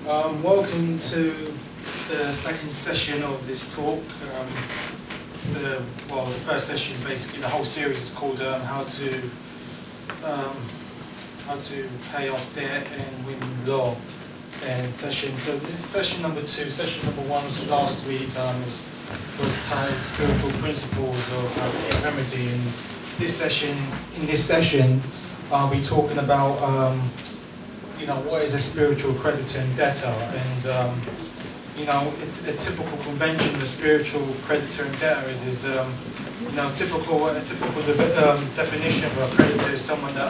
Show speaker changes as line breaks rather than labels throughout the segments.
Welcome to the second session of this talk. Well, the first session, basically the whole series is called how to pay off debt and win law. And so this is session number 2. Session number 1 was last week. Was titled Spiritual Principles of How to Get Remedy. In this session, I'll be talking about what is a spiritual creditor and debtor, and a typical convention of spiritual creditor and debtor is a typical definition of a creditor is someone that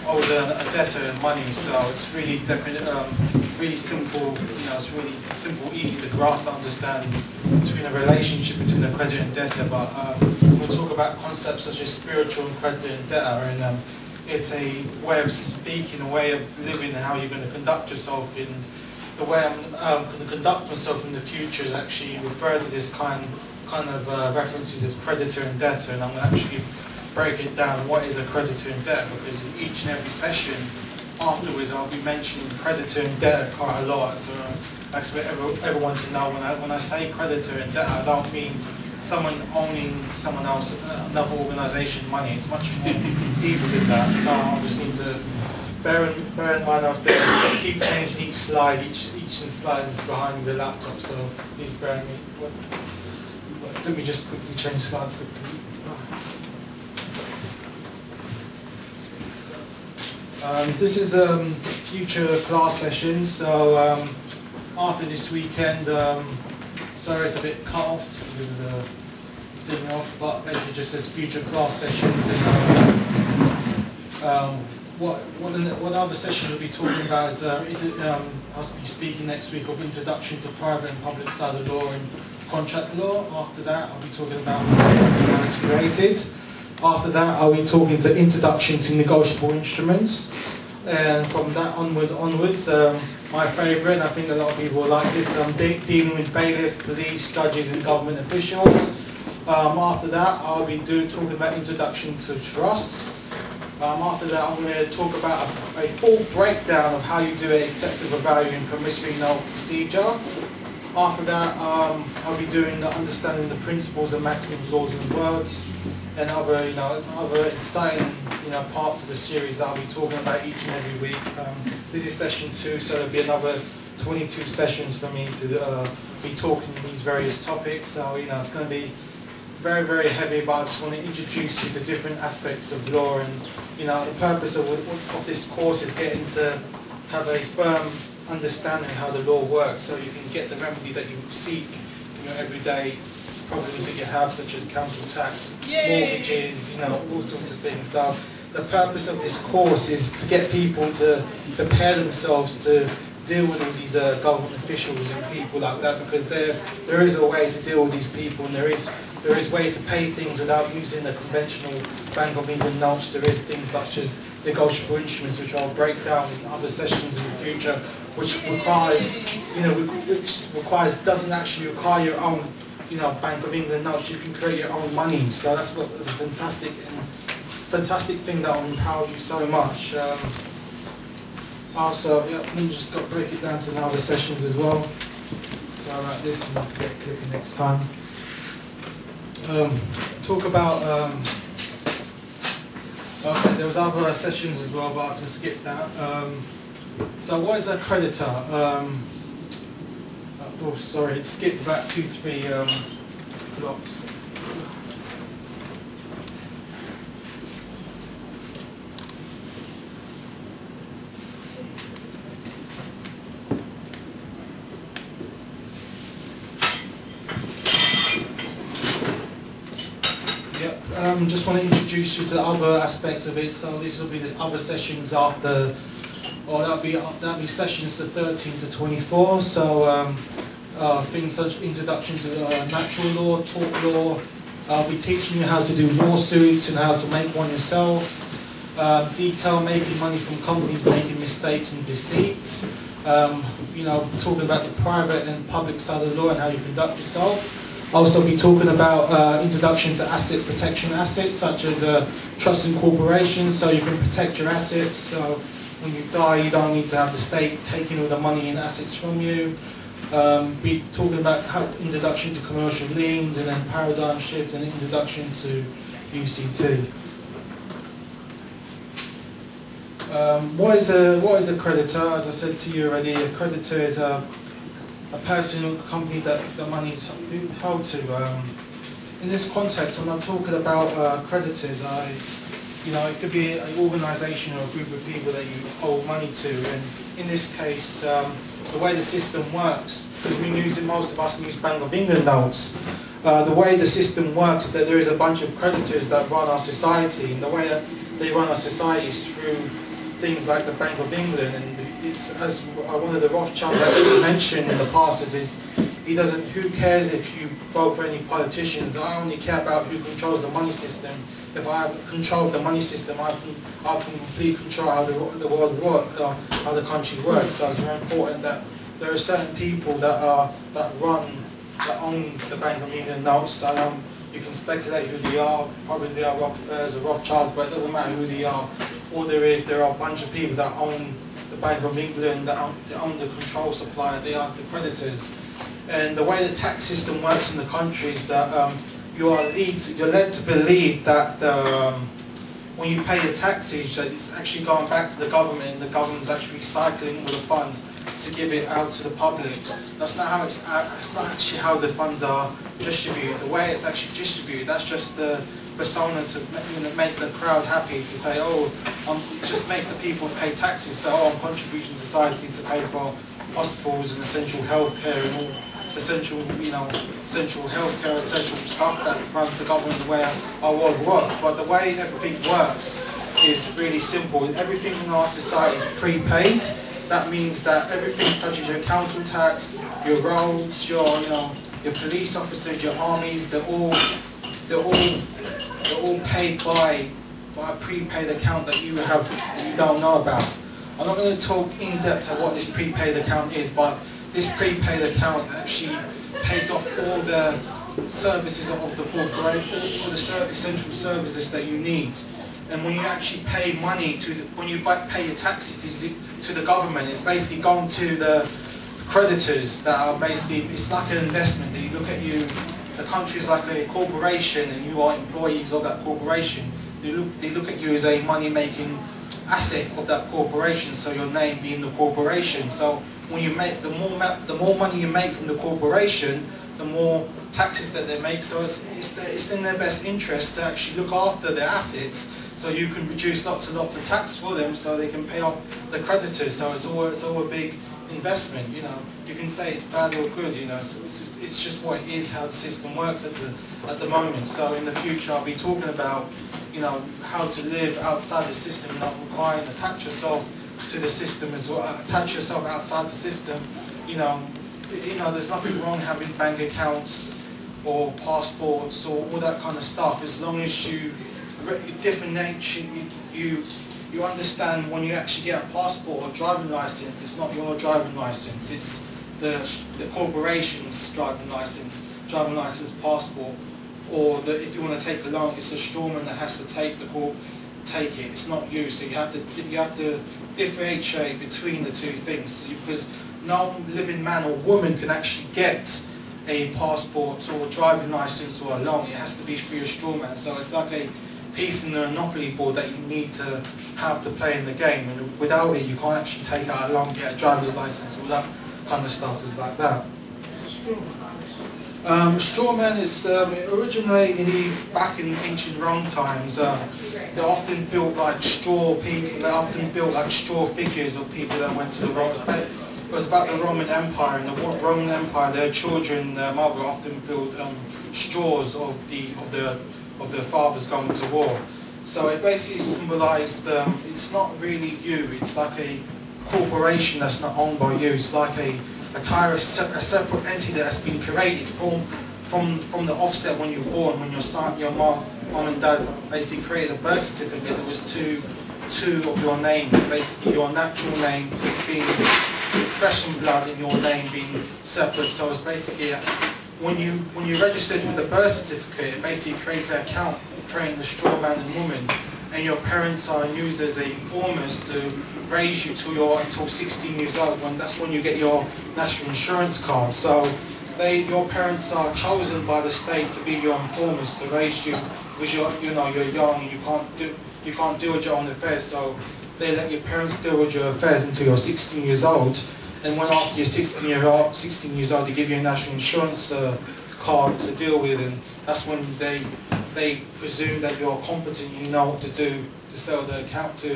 owes a debtor money. So it's really really simple. It's really simple, easy to grasp, to understand between a relationship between a creditor and debtor. But we'll talk about concepts such as spiritual and creditor and debtor, and it's a way of speaking, a way of living, and how you're going to conduct yourself. And the way I'm going to conduct myself in the future is actually refer to this kind of references as creditor and debtor, and I'm going to actually break it down. What is a creditor and debtor? Because in each and every session afterwards, I'll be mentioning creditor and debtor quite a lot. So I expect everyone to know when I say creditor and debtor, I don't mean someone owning someone else, another organisation money. It's much more deeper than that. So I just need to bear in mind after keep changing each slide. Each slide is behind the laptop, so please bear in me. Let me just quickly change slides quickly. This is future class session. So after this weekend, sorry it's a bit cut off because of the thing off, but basically just says future class sessions. And what other sessions we'll be talking about is I'll be speaking next week of introduction to private and public side of law and contract law. After that, I'll be talking about how it's created. After that, I'll be talking to introduction to negotiable instruments, and from that onwards, my favourite, and I think a lot of people will like this, dealing with bailiffs, police, judges and government officials. After that, I'll be talking about introduction to trusts. After that, I'm going to talk about a full breakdown of how you do an acceptable value and permissibly null procedure. After that, I'll be doing the understanding the principles and maxims, laws and words, and other exciting parts of the series that I'll be talking about each and every week. This is session 2, so there'll be another 22 sessions for me to be talking these various topics. So it's going to be very, very heavy, but I just want to introduce you to different aspects of law, and the purpose of this course is getting to have a firm understanding how the law works, so you can get the remedy that you seek in your everyday problems that you have, such as council tax, mortgages, all sorts of things. So the purpose of this course is to get people to prepare themselves to deal with all these government officials and people like that, because there is a way to deal with these people, and there is a way to pay things without using the conventional Bank of England notes. There is things such as negotiable instruments, which I'll break down in other sessions in the future, which doesn't actually require your own Bank of England notes. You can create your own money. So that's a fantastic thing that will empower you so much. Also, let me just break it down to the other sessions as well. So like this, and I'll forget clicking next time. Talk about okay, there was other sessions as well, but I'll just skip that. So what is a creditor? Oh, sorry, it skipped about 2-3 blocks. Just want to introduce you to other aspects of it. So this will be the other sessions after, or that'll be sessions 13 to 24. So things such introduction to natural law, tort law. I'll be teaching you how to do lawsuits and how to make one yourself. Detail making money from companies making mistakes and deceit. Talking about the private and public side of the law and how you conduct yourself. I'll also be talking about introduction to asset protection assets, such as trusts and corporations, so you can protect your assets. So when you die, you don't need to have the state taking all the money and assets from you. Be talking about how introduction to commercial liens, and then paradigm shift and introduction to UCT. What is a creditor? As I said to you already, a creditor is a person or company that the money is held to. In this context, when I'm talking about creditors, it could be an organisation or a group of people that you owe money to, and in this case, the way the system works, because most of us use Bank of England notes, the way the system works is that there is a bunch of creditors that run our society, and the way that they run our society is through things like the Bank of England, and it's, as one of the Rothschilds actually mentioned in the past, who cares if you vote for any politicians? I only care about who controls the money system. If I have control of the money system, I can complete control how the world works, how the country works. So it's very important that there are certain people that own the Bank of England notes. You can speculate who they are. Probably they are Rockefellers or Rothschilds, but it doesn't matter who they are. All there are a bunch of people that own the Bank of England, that own the control supplier. They are the creditors. And the way the tax system works in the country is that you're led to believe that when you pay your taxes, that it's actually going back to the government, and the government's actually recycling all the funds to give it out to the public. That's not how it's not actually how the funds are distributed. The way it's actually distributed, that's just the persona to make the crowd happy, to say, oh, just make the people pay taxes, so I'm contributing to society to pay for hospitals and essential healthcare and all essential healthcare, essential stuff that runs the government, the way our world works. But the way everything works is really simple. Everything in our society is prepaid. That means that everything such as your council tax, your roads, your police officers, your armies, they're all paid by a prepaid account that you don't know about. I'm not going to talk in depth about what this prepaid account is, but this prepaid account actually pays off all the services of the corporation, all the essential services that you need. And when you actually pay money when you pay your taxes to the government, it's basically going to the creditors that are basically, it's like an investment. They look at you, the country is like a corporation, and you are employees of that corporation. They look at you as a money-making asset of that corporation, so your name being the corporation. So when you make, the more money you make from the corporation, the more taxes that they make. So it's in their best interest to actually look after their assets, so you can produce lots and lots of tax for them, so they can pay off the creditors. So it's all a big investment. You can say it's bad or good. So it's just what it is, how the system works at the moment. So in the future, I'll be talking about how to live outside the system, not requiring to attach yourself to the system as well. Attach yourself outside the system. There's nothing wrong having bank accounts or passports or all that kind of stuff, as long as you you understand when you actually get a passport or driving license, it's not your driving license, it's the corporation's driving license, passport, or if you want to take a loan, it's the strawman that has to take it. It's not you. So you have to differentiate between the two things, because no living man or woman can actually get a passport or a driving license or a loan. It has to be through a strawman. So it's like a piece in the Monopoly board that you need to have to play in the game, and without it you can't actually take out a loan, get a driver's license, all that kind of stuff is like that. Strawman is originated back in ancient Rome times. They're often built like straw people. They're often built like straw figures of people that went to the Romans. It was about the Roman Empire. In the Roman Empire, their children, their mother, often built straws of their fathers going to war. So it basically symbolised it's not really you. It's like a corporation that's not owned by you. It's like a separate entity that has been created from the offset when you're born, when your mom and dad basically created a birth certificate that was two of your name, basically your natural name being fresh in blood and your name being separate. So it's basically when you registered with the birth certificate, it basically creates an account creating the straw man and woman, and your parents are used as informers to raise you until 16 years old, that's when you get your national insurance card. So your parents are chosen by the state to be your informers to raise you, because you're young and you can't deal with your own affairs. So they let your parents deal with your affairs until you're 16 years old. And when after you're 16 years old, they give you a national insurance card to deal with, and that's when they presume that you're competent, you know what to do to sell the account, to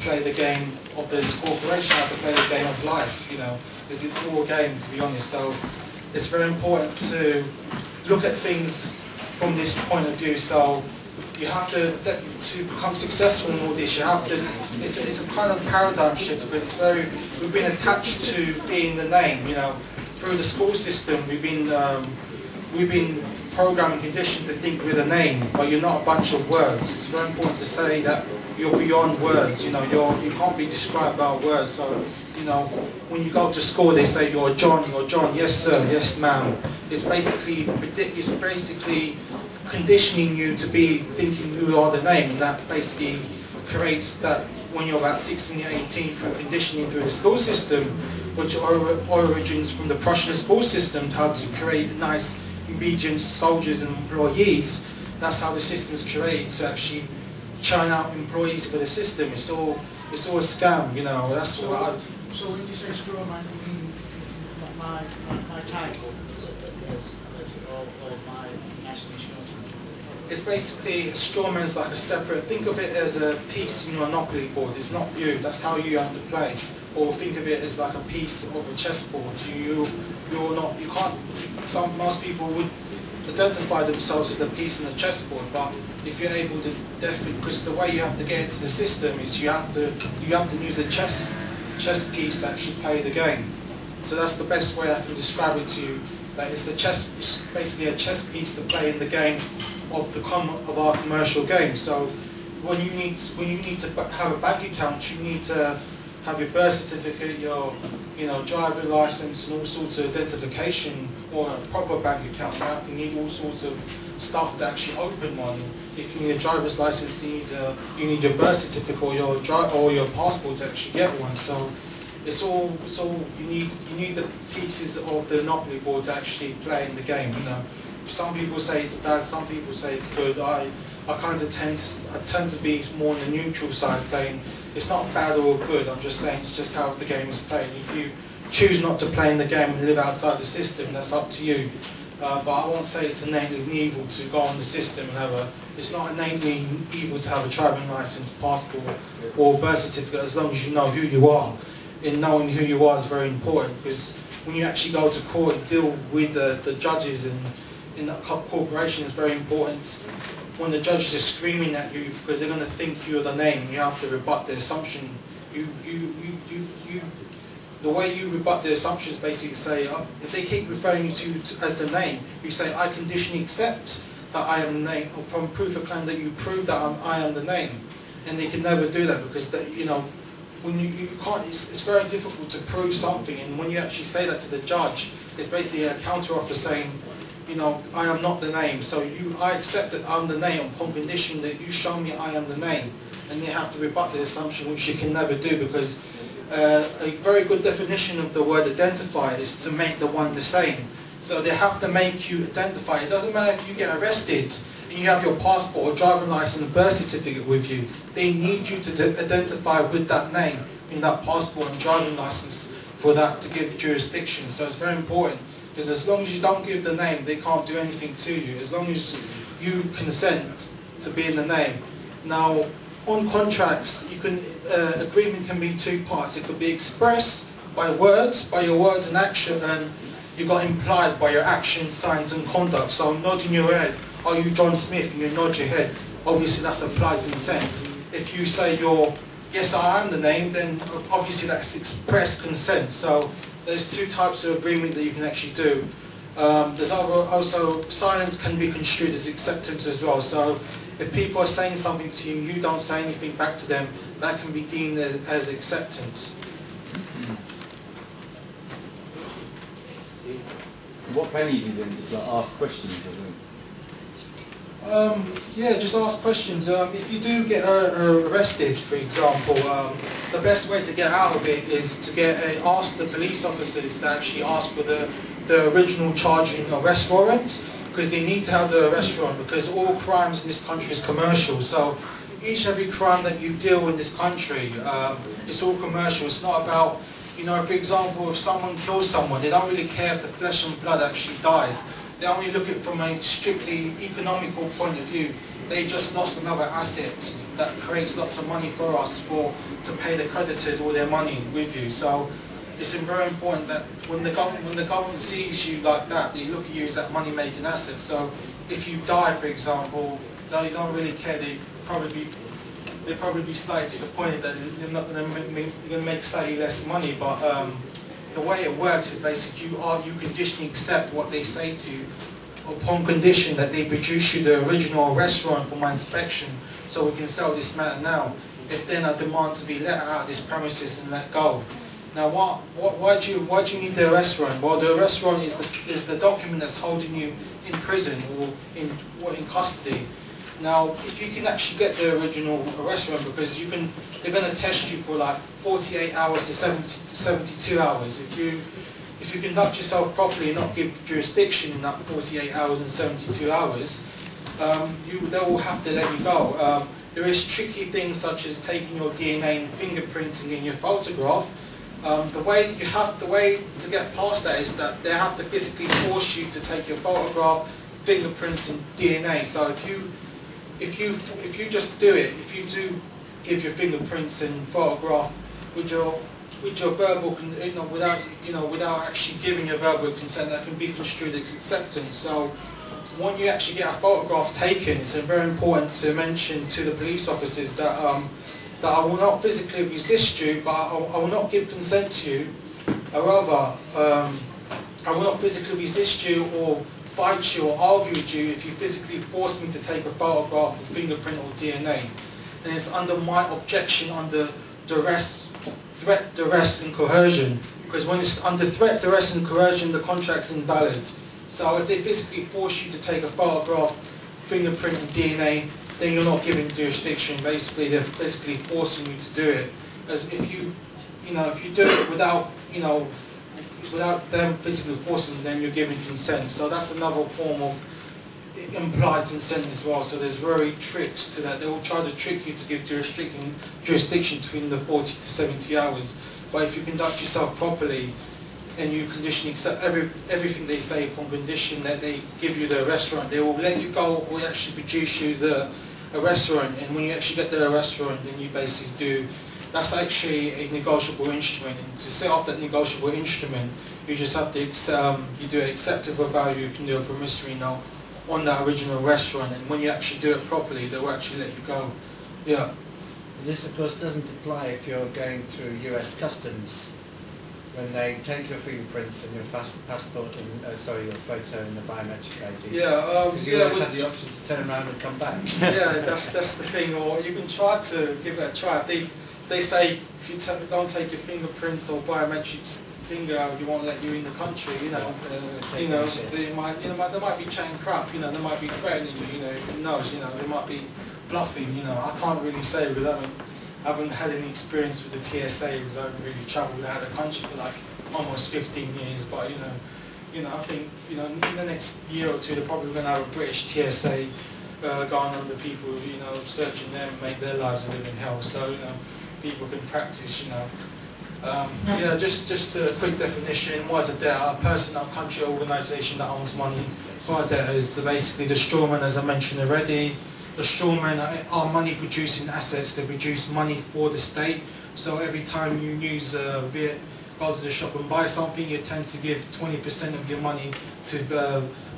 play the game of this corporation, how to play the game of life, because it's all a game, to be honest. So it's very important to look at things from this point of view. So you have to become successful in all this, you have to, it's a kind of paradigm shift, because we've been attached to being the name, through the school system. We've been programmed and conditioned to think with a name, but you're not a bunch of words. It's very important to say that you're beyond words. You can't be described by words. So, when you go to school, they say you're John, yes sir, yes ma'am. It's basically conditioning you to be thinking you are the name, and that basically creates that when you're about 16 or 18 through conditioning through the school system, which origins from the Prussian school system, how to create nice obedient soldiers and employees. That's how the system is created, to actually churn out employees for the system. It's all a scam, That's what
So when you say straw man, you mean my title or my national insurance?
It's basically, a straw man's like a separate, think of it as a piece in your Monopoly board. It's not you, that's how you have to play. Or think of it as like a piece of a chessboard. Most people would identify themselves as the piece in the chessboard, but if you're able to because the way you have to get into the system is you have to use a chess piece to actually play the game. So that's the best way I can describe it to you. That it's basically a chess piece to play in the game of our commercial game. So when you need to have a bank account, you need to have your birth certificate, your driver license, and all sorts of identification, or a proper bank account. You have to need all sorts of stuff to actually open one. If you need a driver's license, you need your birth certificate or your passport to actually get one. So it's all you need the pieces of the Monopoly board to actually play in the game. Some people say it's bad, some people say it's good. I tend to be more on the neutral side, saying it's not bad or good. I'm just saying it's just how the game is played. If you choose not to play in the game and live outside the system, that's up to you. But I won't say it's innately evil to go on the system and it's not innately evil to have a driving license, passport, or birth certificate, as long as you know who you are. And knowing who you are is very important, because when you actually go to court and deal with the judges and in that corporation, is very important. When the judges are screaming at you because they're going to think you're the name, you have to rebut the assumption. The way you rebut the assumption is basically say, if they keep referring you to as the name, you say, I conditionally accept that I am the name, or from proof of claim that you prove that I am the name. And they can never do that, because when you can't, it's very difficult to prove something, and when you actually say that to the judge, it's basically a counter offer saying, I am not the name, so I accept that I'm the name upon condition that you show me I am the name. And they have to rebut the assumption, which you can never do, because a very good definition of the word identify is to make the one the same. So they have to make you identify. It doesn't matter if you get arrested and you have your passport or driving license and birth certificate with you. They need you to identify with that name in that passport and driving license for that to give jurisdiction. So it's very important, because as long as you don't give the name, they can't do anything to you, as long as you consent to be in the name. Now, on contracts, agreement can be two parts. It could be expressed by your words and action, and you got implied by your actions, signs and conduct. So nodding your head, are you John Smith, and you nod your head, obviously that's applied consent. If you say yes I am the name, then obviously that's expressed consent. So there's two types of agreement that you can actually do. There's also silence can be construed as acceptance as well. So if people are saying something to you, you don't say anything back to them, that can be deemed as acceptance.
What can you do then? Just ask questions of them?
Yeah, just ask questions. If you do get arrested, for example, the best way to get out of it is to ask the police officers to actually ask for the original charging arrest warrant, because they need to have the arrest warrant, because all crimes in this country is commercial. So every crime that you deal in this country, it's all commercial. It's not about, for example, if someone kills someone, they don't really care if the flesh and blood actually dies. They only look at it from a strictly economical point of view. They just lost another asset that creates lots of money for us to pay the creditors all their money with you. So it's very important that when the government sees you like that, they look at you as that money-making asset. So if you die, for example, they don't really care. They'd probably be slightly disappointed that you're not going to make slightly less money, but the way it works is basically you conditionally accept what they say to you upon condition that they produce you the original arrest warrant for my inspection, so we can settle this matter now. If then I demand to be let out of this premises and let go. Now, why do you need the arrest warrant? Well, the arrest warrant is the document that's holding you in prison or in custody. Now, if you can actually get the original arrest warrant, because they're going to test you for like 48 hours to 72 hours. If you conduct yourself properly and not give jurisdiction in that 48 hours and 72 hours, they will have to let you go. There is tricky things such as taking your DNA and fingerprinting in your photograph. The way to get past that is that they have to physically force you to take your photograph, fingerprints, and DNA. So if you just do it, if you do give your fingerprints and photograph with your verbal, without actually giving your verbal consent, that can be construed as acceptance. So when you actually get a photograph taken, it's very important to mention to the police officers that I will not physically resist you, but I will not give consent to you. However, I will not physically resist you or fight you or argue with you if you physically force me to take a photograph, a fingerprint or DNA. And it's under my objection under duress, threat, duress and coercion. Because when it's under threat, duress and coercion, the contract's invalid. So if they physically force you to take a photograph, fingerprint and DNA, then you're not giving jurisdiction. Basically, they're physically forcing you to do it. As if you do it without them physically forcing you, then you're giving consent. So that's another form of implied consent as well. So there's very tricks to that. They will try to trick you to give jurisdiction between the 40 to 70 hours. But if you conduct yourself properly and you conditionally accept everything they say upon condition that they give you the arrest warrant, they will let you go or actually produce you the arrest warrant. And when you actually get the arrest warrant, then you basically that's actually a negotiable instrument. And to set off that negotiable instrument, you just have to you do an acceptable value, you can do a promissory note on that original arrest warrant, and when you actually do it properly, they will actually let you go. Yeah.
This, of course, doesn't apply if you're going through US Customs, when they take your fingerprints and your passport and your photo and the biometric ID.
Yeah.
Because you always have the option to turn around and come back.
Yeah, that's the thing. Or you can try to give it a try. They say if you don't take your fingerprints or biometrics finger, you won't let you in the country. They might be chatting crap. They might be threatening you. Who knows? They might be bluffing. I can't really say because I haven't had any experience with the TSA because I haven't really travelled out of the country for like almost 15 years. But I think in the next year or two they're probably going to have a British TSA going on the people, searching them, make their lives a living hell. So people can practice. Yeah, just a quick definition. What is a debtor? A person, a country, or organisation that owns money. So a debtor is basically the strawman, as I mentioned already. The strawmen are money producing assets. They produce money for the state. So every time you go to the shop and buy something, you tend to give 20% of your money to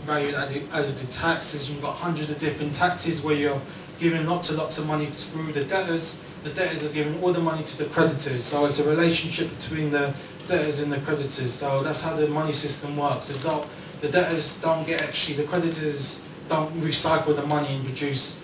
value added to taxes. You've got hundreds of different taxes where you're giving lots of money through the debtors. The debtors are giving all the money to the creditors. So it's a relationship between the debtors and the creditors. So that's how the money system works. It's not, the debtors don't get the creditors don't recycle the money and produce.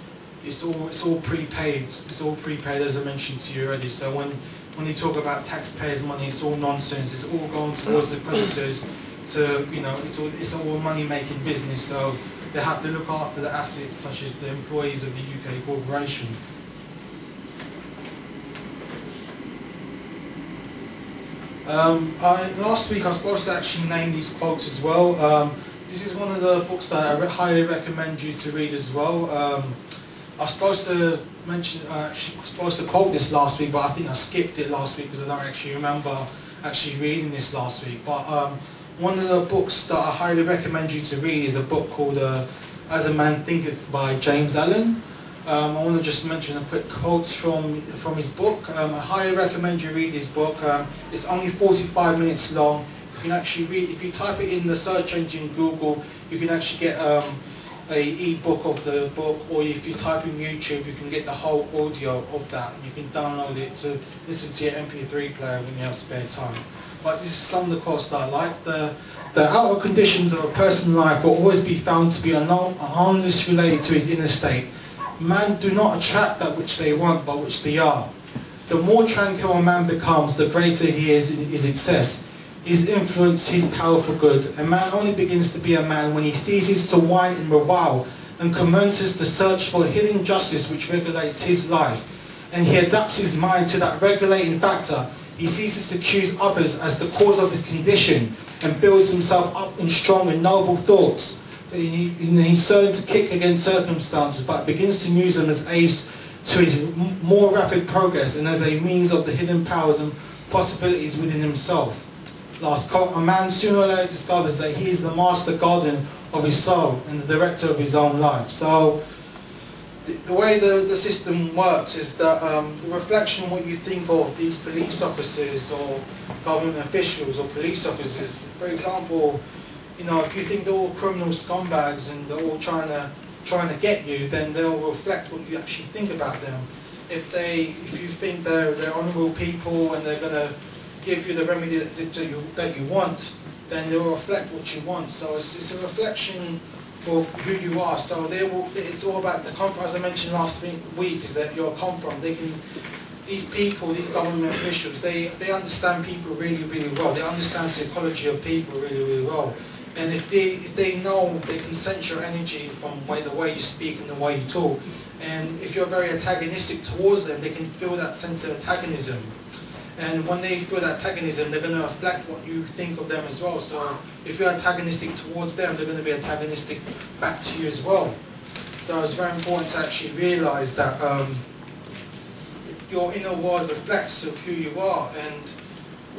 It's all prepaid. It's all prepaid, as I mentioned to you already. So when you talk about taxpayers' money, it's all nonsense. It's all going towards the creditors. It's all money making business. So they have to look after the assets such as the employees of the UK corporation. Last week I was supposed to actually name these quotes as well. This is one of the books that I highly recommend you to read as well. I was supposed to quote this last week, but I think I skipped it last week because I don't actually remember actually reading this last week. But one of the books that I highly recommend you to read is a book called As a Man Thinketh by James Allen. I want to just mention a quick quote from his book. I highly recommend you read this book. It's only 45 minutes long. You can actually read, if you type it in the search engine Google, you can actually get a e-book of the book, or if you type in YouTube, you can get the whole audio of that. You can download it to listen to your MP3 player when you have spare time. But this is some of the quotes that I like. The outer conditions of a person's life will always be found to be harmlessly related to his inner state. Men do not attract that which they want, but which they are. The more tranquil a man becomes, the greater he is in his excess, his influence, his power for good. A man only begins to be a man when he ceases to whine and revile and commences to search for a hidden justice which regulates his life. And he adapts his mind to that regulating factor. He ceases to accuse others as the cause of his condition and builds himself up in strong and noble thoughts. He's certain to kick against circumstances, but begins to use them as aids to his more rapid progress and as a means of the hidden powers and possibilities within himself. Last quote, a man sooner or later discovers that he is the master guardian of his soul and the director of his own life. So the way the system works is that the reflection of what you think of these police officers or government officials or police officers, for example, you know, if you think they're all criminal scumbags and they're all trying to get you, then they'll reflect what you actually think about them. If you think they're honourable people and they're going to give you the remedy that you want, then they'll reflect what you want. So it's a reflection for who you are. So it's all about the comfort, as I mentioned last week, is that you'll come from. These people, these government officials, they understand people really, really well. They understand psychology of people really, really well. And if they know, they can sense your energy from the way you speak and the way you talk. And if you're very antagonistic towards them, they can feel that sense of antagonism. And when they feel that antagonism, they're going to reflect what you think of them as well. So if you're antagonistic towards them, they're going to be antagonistic back to you as well. So it's very important to actually realise that your inner world reflects of who you are, and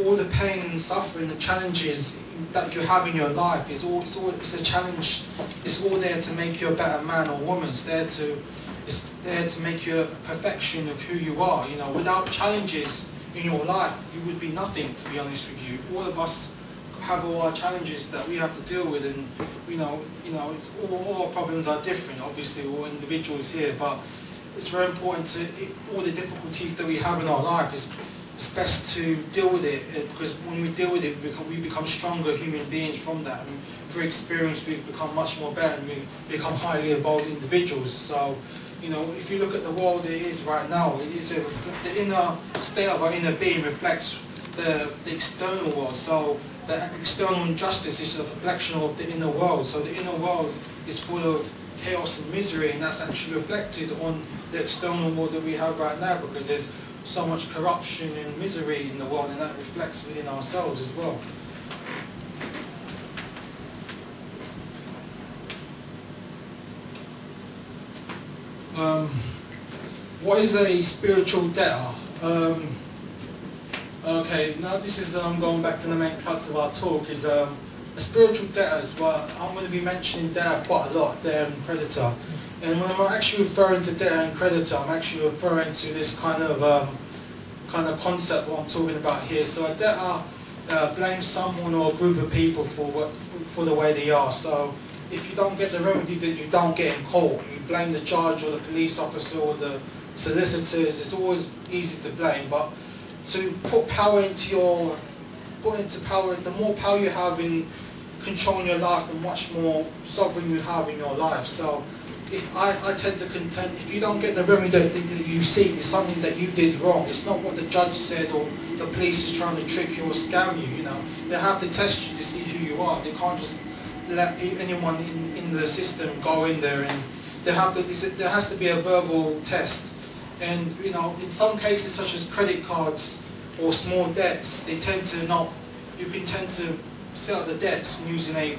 all the pain and suffering, the challenges that you have in your life it's a challenge. It's all there to make you a better man or woman. It's there to make you a perfection of who you are. You know, without challenges in your life, you would be nothing, to be honest with you. All of us have all our challenges that we have to deal with, and it's all our problems are different. Obviously, we're all individuals here, but it's very important to all the difficulties that we have in our life. It's best to deal with it, because when we deal with it, we become stronger human beings from that. And through experience, we've become much more better, and we become highly evolved individuals. So, you know, if you look at the world it is right now, the inner state of our inner being reflects the external world. So the external injustice is a reflection of the inner world. So the inner world is full of chaos and misery, and that's actually reflected on the external world that we have right now, because there's so much corruption and misery in the world, and that reflects within ourselves as well. What is a spiritual debtor? Okay, now this is going back to the main crux of our talk, is a spiritual debtor is what I'm going to be mentioning debtor quite a lot, debtor and creditor. And when I'm actually referring to debtor and creditor, I'm actually referring to this kind of concept what I'm talking about here. So a debtor blames someone or a group of people for the way they are. So if you don't get the remedy that you don't get in court, you blame the judge or the police officer or the solicitors. It's always easy to blame, but to put power into power, the more power you have in controlling your life, the much more sovereign you have in your life. So if I tend to contend, if you don't get the remedy that you seek, it's something that you did wrong. It's not what the judge said or the police is trying to trick you or scam you. You know, they have to test you to see who you are. They can't just let anyone in the system go in there, and there has to be a verbal test. And you know, in some cases such as credit cards or small debts, they tend to not. You can tend to settle the debts using a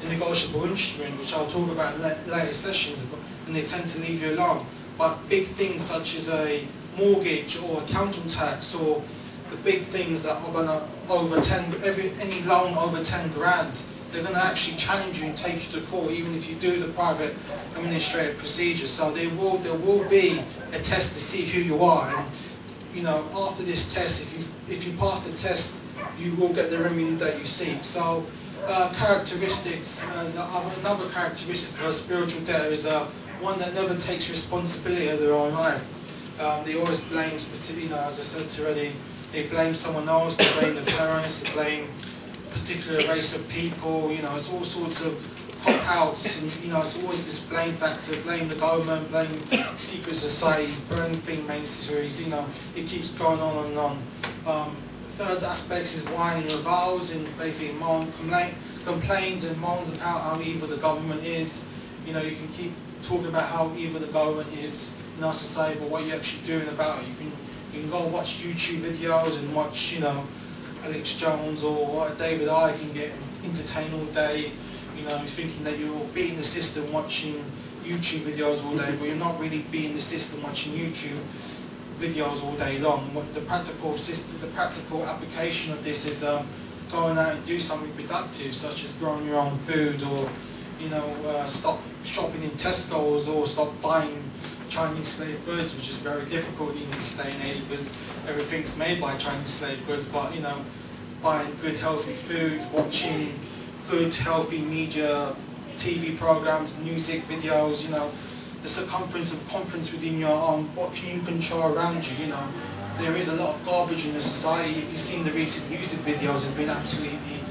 negotiable instrument, which I'll talk about in later sessions, and they tend to leave you alone. But big things such as a mortgage or a council tax, or the big things that are going to any loan over 10 grand, they're going to actually challenge you and take you to court, even if you do the private administrative procedure. So there will be a test to see who you are, and you know, after this test, if you pass the test, you will get the remedy that you seek. So characteristics, another characteristic of a spiritual debtor is one that never takes responsibility of their own life. They always blame, particularly, you know, as I said already, they blame someone else, they blame the parents, they blame a particular race of people, you know, it's all sorts of cop-outs, and you know, it's always this blame factor, blame the government, blame secret societies, blame Freemasonries, you know, it keeps going on and on. Third aspect is whining and reviles, and basically complains and moans about how evil the government is. You know, you can keep talking about how evil the government is in our society, but what are you actually doing about it? You can go watch YouTube videos and watch, you know, Alex Jones or David Icke and get entertained all day. You know, thinking that you're beating the system watching YouTube videos all day, but you're not really beating the system watching YouTube videos all day long. What the practical application of this is going out and do something productive, such as growing your own food, or you know, stop shopping in Tesco's, or stop buying Chinese slave goods, which is very difficult in this day and age because everything's made by Chinese slave goods. But you know, buying good healthy food, watching good healthy media, TV programs, music videos, you know, the circumference of conference within your own, what can you control around you, you know. There is a lot of garbage in the society. If you've seen the recent music videos, it's been absolutely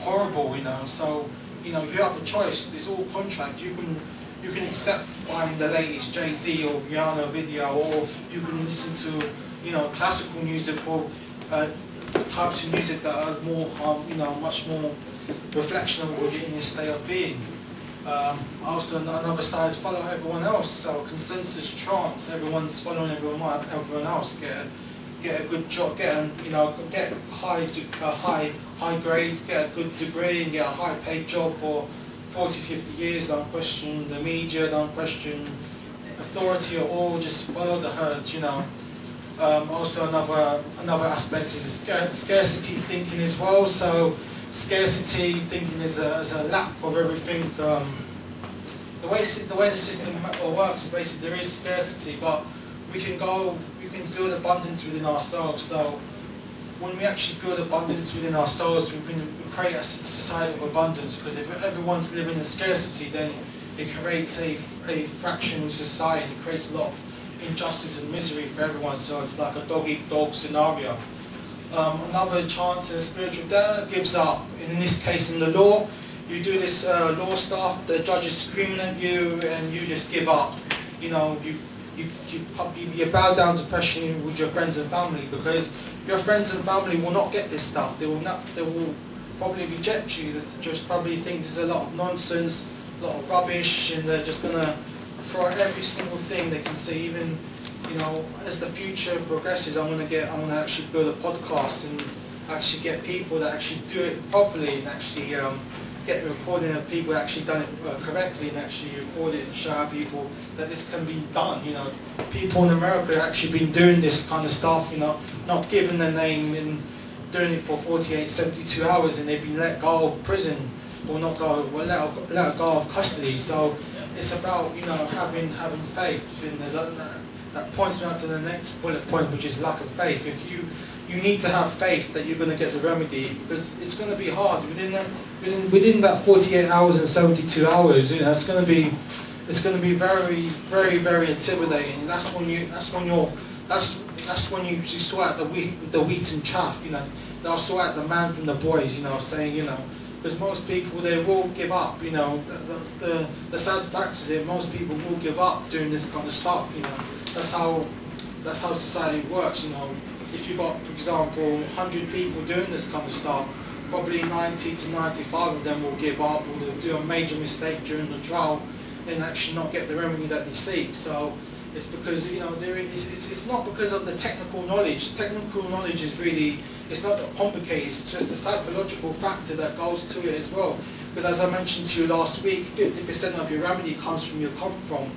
horrible, you know. So, you know, you have a choice. It's all contract. You can accept buying the latest Jay-Z or Rihanna video, or you can listen to, you know, classical music, or types of music that are more, you know, much more reflection of what you're in your state of being. Also, another side is follow everyone else. So consensus trance, everyone's following everyone else. Get a good job, get high grades, get a good degree, and get a high paid job for 40, 50 years. Don't question the media, don't question authority at all. Just follow the herd, you know. Also, another aspect is scarcity thinking as well. So scarcity thinking is a lack of everything. The way the system works is basically there is scarcity, but we can build abundance within ourselves. So when we actually build abundance within ourselves, we create a society of abundance. Because if everyone's living in scarcity, then it creates a fractional society. It creates a lot of injustice and misery for everyone. So it's like a dog-eat-dog scenario. Another chance a spiritual debtor gives up. In this case, in the law, you do this law stuff, the judge is screaming at you, and you just give up. You know, you bow down to pressure with your friends and family, because your friends and family will not get this stuff. They will probably reject you. They just probably think there's a lot of nonsense, a lot of rubbish, and they're just gonna throw every single thing they can see. Even, you know, as the future progresses, I'm gonna actually build a podcast and actually get people that actually do it properly, and actually get the recording of people who actually done it correctly, and actually record it and show people that this can be done. You know, people in America have actually been doing this kind of stuff, you know, not giving their name and doing it for 48, 72 hours, and they've been let go of prison, or not go, well, let go of custody. So it's about, you know, having faith, and there's that points me out to the next bullet point, which is lack of faith. If you need to have faith that you're going to get the remedy, because it's going to be hard within that 48 hours and 72 hours. You know, it's going to be very, very, very intimidating. That's when you sort out the wheat and chaff. You know, they'll sort out the man from the boys. You know, saying, you know, because most people, they will give up. You know, the sad fact is that most people will give up doing this kind of stuff. You know, that's how society works. You know, if you've got, for example, 100 people doing this kind of stuff, probably 90 to 95 of them will give up, or they'll do a major mistake during the trial and actually not get the remedy that they seek. So it's because, you know, it's not because of the technical knowledge. Technical knowledge is really, it's not that complicated, it's just a psychological factor that goes to it as well. Because as I mentioned to you last week, 50% of your remedy comes from your come from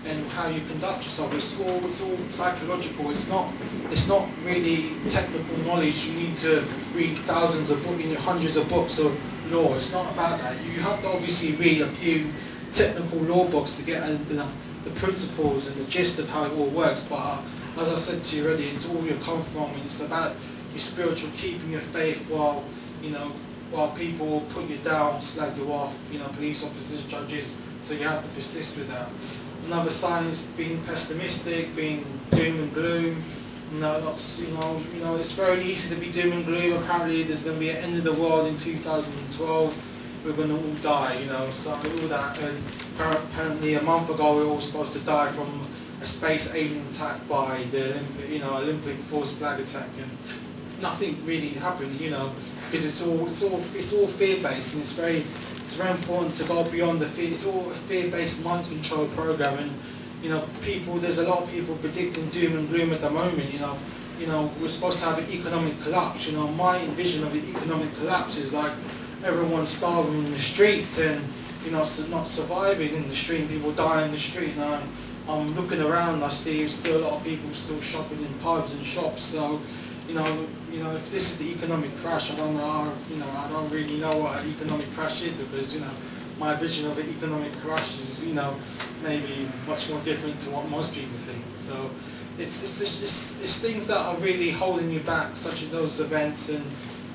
and how you conduct yourself. It's all psychological. It's not really technical knowledge. You need to read thousands of books, hundreds of books of law. It's not about that. You have to obviously read a few technical law books to get the principles and the gist of how it all works. But as I said to you already, it's all you come from, and it's about your spiritual, keeping your faith while, you know, while people put you down, slag you off, you know, police officers, judges. So you have to persist with that. Another sign is being pessimistic, being doom and gloom. No, not, you know, it's very easy to be doom and gloom. Apparently, there's going to be an end of the world in 2012. We're going to all die, you know. So all that. And apparently, a month ago, we were all supposed to die from a space alien attack by the Olympic force flag attack, and nothing really happened, you know, because it's all fear-based, and it's very important to go beyond the fear. It's all a fear-based mind control program, and you know, there's a lot of people predicting doom and gloom at the moment. You know, we're supposed to have an economic collapse. You know, my vision of an economic collapse is like everyone starving in the street, and you know, not surviving in the street. People die in the street. And I'm looking around. I see still a lot of people still shopping in pubs and shops. So, you know, if this is the economic crash, I don't know. You know, I don't really know what an economic crash is, because you know, my vision of an economic crash is, you know, maybe much more different to what most people think. So, it's things that are really holding you back, such as those events, and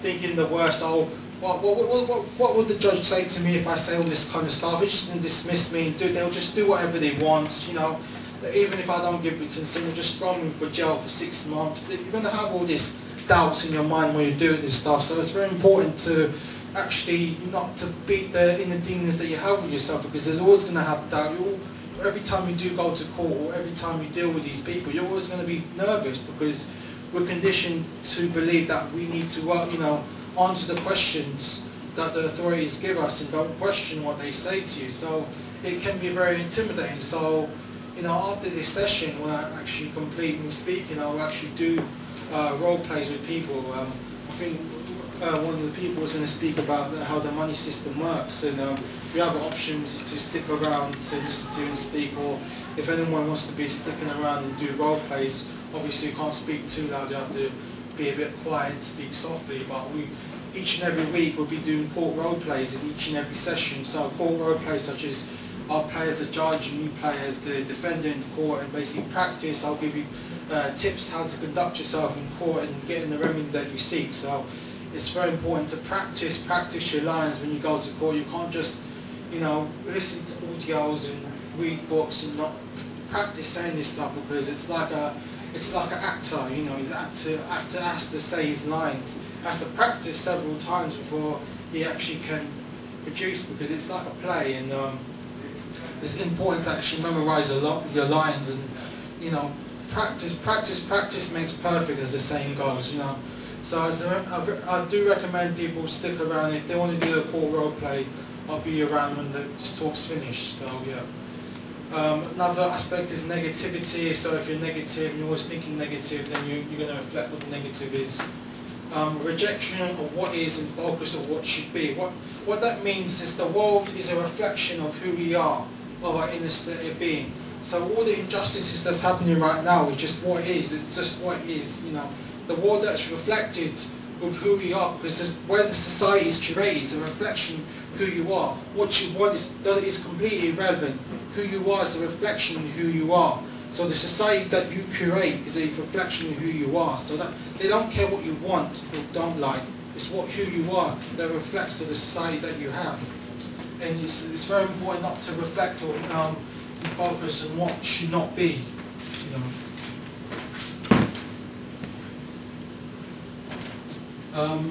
thinking the worst. Oh, what would the judge say to me if I say all this kind of stuff? He's just going to dismiss me, and they'll just do whatever they want, you know. Even if I don't give the consent, they'll just throw me for jail for 6 months. You're going to have all these doubts in your mind when you're doing this stuff. So it's very important to actually not to beat the inner demons that you have with yourself, because there's always going to have doubt. Every time you do go to court, or every time you deal with these people, you're always going to be nervous, because we're conditioned to believe that we need to, you know, answer the questions that the authorities give us, and don't question what they say to you. So it can be very intimidating. So, you know, after this session, when I actually complete me speaking, I'll actually do role plays with people. I think one of the people was going to speak about how the money system works, and you have options to stick around to listen to and speak, or if anyone wants to be sticking around and do role plays, obviously you can't speak too loud, you have to be a bit quiet and speak softly. But each and every week we'll be doing court role plays in each and every session. So court role plays such as I'll play as the judge and you play as the defendant in court, and basically practice. I'll give you tips how to conduct yourself in court and getting the remedy that you seek. So it's very important to practice your lines when you go to court. You can't just, you know, listen to audios and read books and not practice saying this stuff, because it's like an actor, you know. His actor has to say his lines, has to practice several times before he actually can produce, because it's like a play, and it's important to actually memorize your lines, and you know, practice makes perfect, as the saying goes, you know. So I do recommend people stick around. If they want to do a court role play, I'll be around when this talk's finished. So yeah. Another aspect is negativity. So if you're negative and you're always thinking negative, then you're going to reflect what the negative is. Rejection of what is and focus on what should be. What that means is the world is a reflection of who we are, of our inner state of being. So all the injustices that's happening right now is just what it is. It's just what it is, you know. The world that's reflected of who we are, because this, where the society is curated is a reflection of who you are. What you want is completely irrelevant. Who you are is a reflection of who you are. So the society that you curate is a reflection of who you are. So that they don't care what you want or don't like. It's who you are that reflects to the society that you have. And it's very important not to reflect or focus on what should not be. You know.